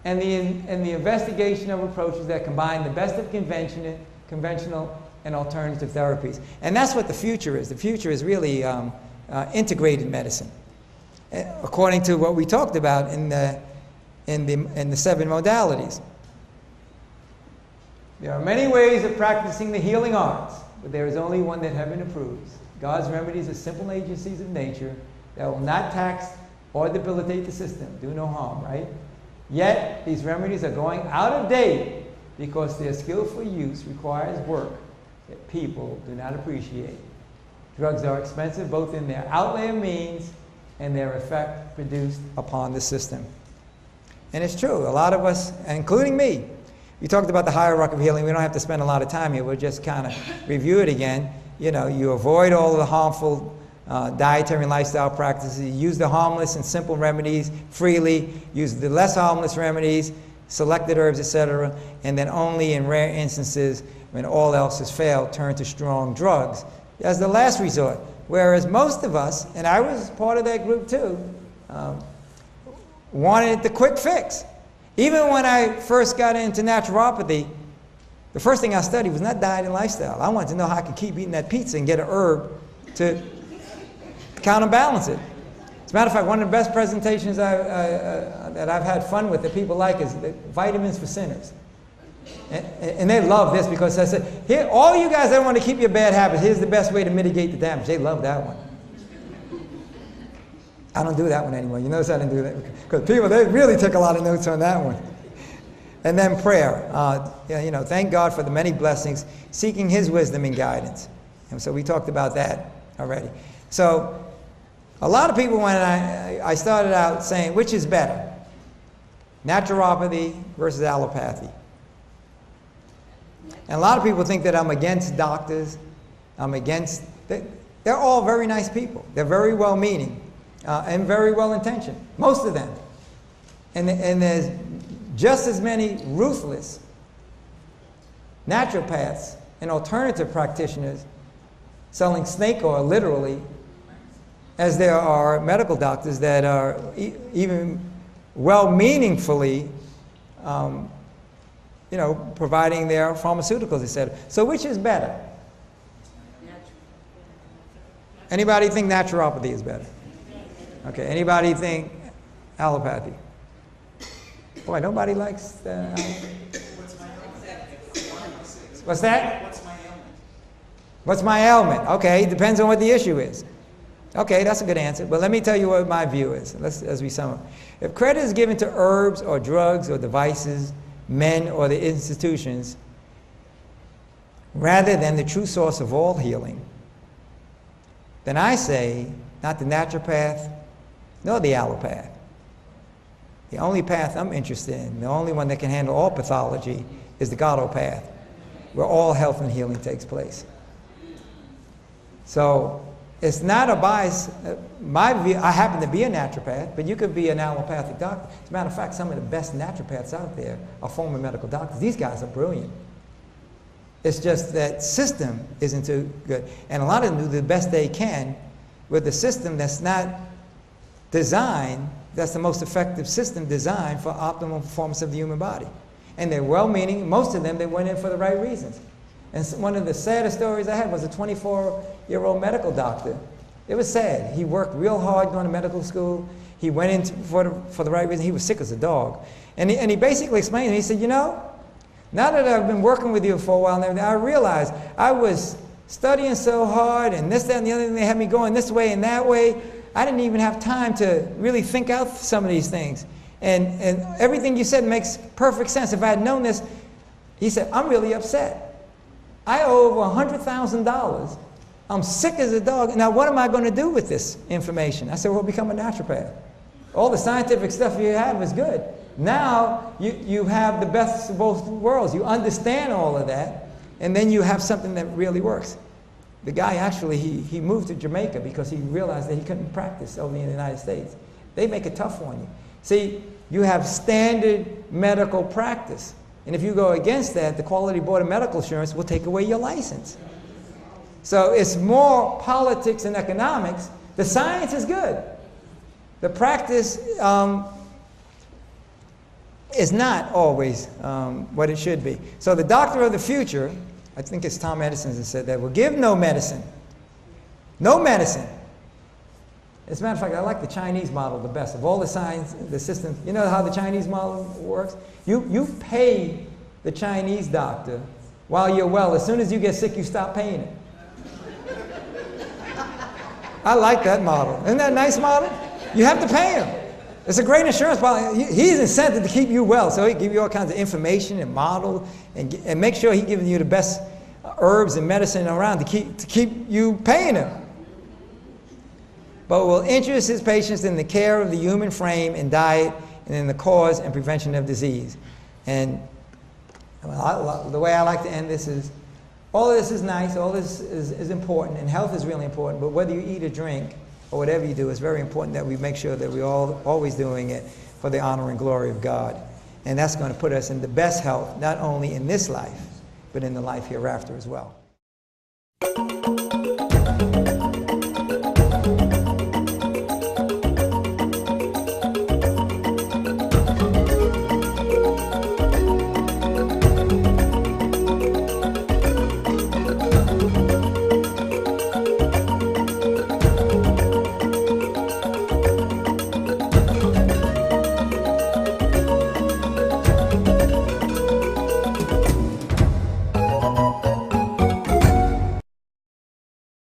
And the investigation of approaches that combine the best of conventional and alternative therapies. And that's what the future is. The future is really integrated medicine, according to what we talked about in the 7 modalities. There are many ways of practicing the healing arts, but there is only one that heaven approves. God's remedies are simple agencies of nature that will not tax or debilitate the system, do no harm, right? Yet, these remedies are going out of date because their skillful use requires work that people do not appreciate. Drugs are expensive both in their outlay of means and their effect produced upon the system. And it's true, a lot of us, including me, we talked about the hierarchy of healing. We don't have to spend a lot of time here. We'll just kind of review it again. You know, you avoid all of the harmful dietary and lifestyle practices. You use the harmless and simple remedies freely. Use the less harmless remedies, selected herbs, etc. And then only in rare instances, when all else has failed, turn to strong drugs as the last resort. Whereas most of us, and I was part of that group too, wanted the quick fix. Even when I first got into naturopathy, the first thing I studied was not diet and lifestyle. I wanted to know how I could keep eating that pizza and get an herb to counterbalance it. As a matter of fact, one of the best presentations that I've had fun with that people like is the vitamins for sinners. And they love this because I said, here, all you guys that want to keep your bad habits, here's the best way to mitigate the damage. They love that one. I don't do that one anymore. You notice I didn't do that because people, they really took a lot of notes on that one. And then prayer. Thank God for the many blessings, seeking His wisdom and guidance. And so we talked about that already. So a lot of people, when I started out saying, which is better? Naturopathy versus allopathy. And a lot of people think that I'm against doctors. They're all very nice people. They're very well-meaning. And very well-intentioned, most of them. And there's just as many ruthless naturopaths and alternative practitioners selling snake oil, literally, as there are medical doctors that are even well-meaningfully, providing their pharmaceuticals, etc. So which is better? Anybody think naturopathy is better? Okay, anybody think allopathy? Boy, nobody likes What's that? What's my ailment? Okay, depends on what the issue is. Okay, that's a good answer. But let me tell you what my view is, as we sum up. If credit is given to herbs or drugs or devices, men or the institutions, rather than the true source of all healing, then I say, not the naturopath, nor the allopath. The only path I'm interested in, the only one that can handle all pathology, is the Godopath, where all health and healing takes place. So it's not a bias. My view, I happen to be a naturopath, but you could be an allopathic doctor. As a matter of fact, some of the best naturopaths out there are former medical doctors. These guys are brilliant. It's just that system isn't too good. And a lot of them do the best they can with a system that's not designed, that's the most effective system designed for optimal performance of the human body. And they're well-meaning. Most of them, they went in for the right reasons. And one of the saddest stories I had was a 24-year-old medical doctor. It was sad. He worked real hard going to medical school. He went in for the right reason. He was sick as a dog. And he basically explained to me, he said, you know, now that I've been working with you for a while and everything, I realized I was studying so hard and this, that, and the other thing. They had me going this way and that way. I didn't even have time to really think out some of these things. And everything you said makes perfect sense. If I had known this, he said, I'm really upset. I owe over $100,000. I'm sick as a dog. Now, what am I going to do with this information? I said, well, become a naturopath. All the scientific stuff you have is good. Now, you have the best of both worlds. You understand all of that, and then you have something that really works. The guy actually, he moved to Jamaica because he realized that he couldn't practice over in the United States. They make it tough on you. See, you have standard medical practice. And if you go against that, the Quality Board of Medical Assurance will take away your license. So it's more politics and economics. The science is good. The practice is not always what it should be. So the doctor of the future, I think it's Tom Edison that said that, will give no medicine. No medicine. As a matter of fact, I like the Chinese model the best. Of all the science, the systems, you know how the Chinese model works? You pay the Chinese doctor while you're well. As soon as you get sick, you stop paying it. I like that model. Isn't that a nice model? You have to pay him. It's a great insurance policy. He's incented to keep you well, so he give you all kinds of information and model and make sure he's giving you the best herbs and medicine around to keep you paying him. But will interest his patients in the care of the human frame and diet and in the cause and prevention of disease. And the way I like to end this is, all of this is nice, all this is important, and health is really important, but whether you eat or drink or whatever you do, it's very important that we make sure that we're always doing it for the honor and glory of God. And that's going to put us in the best health, not only in this life, but in the life hereafter as well.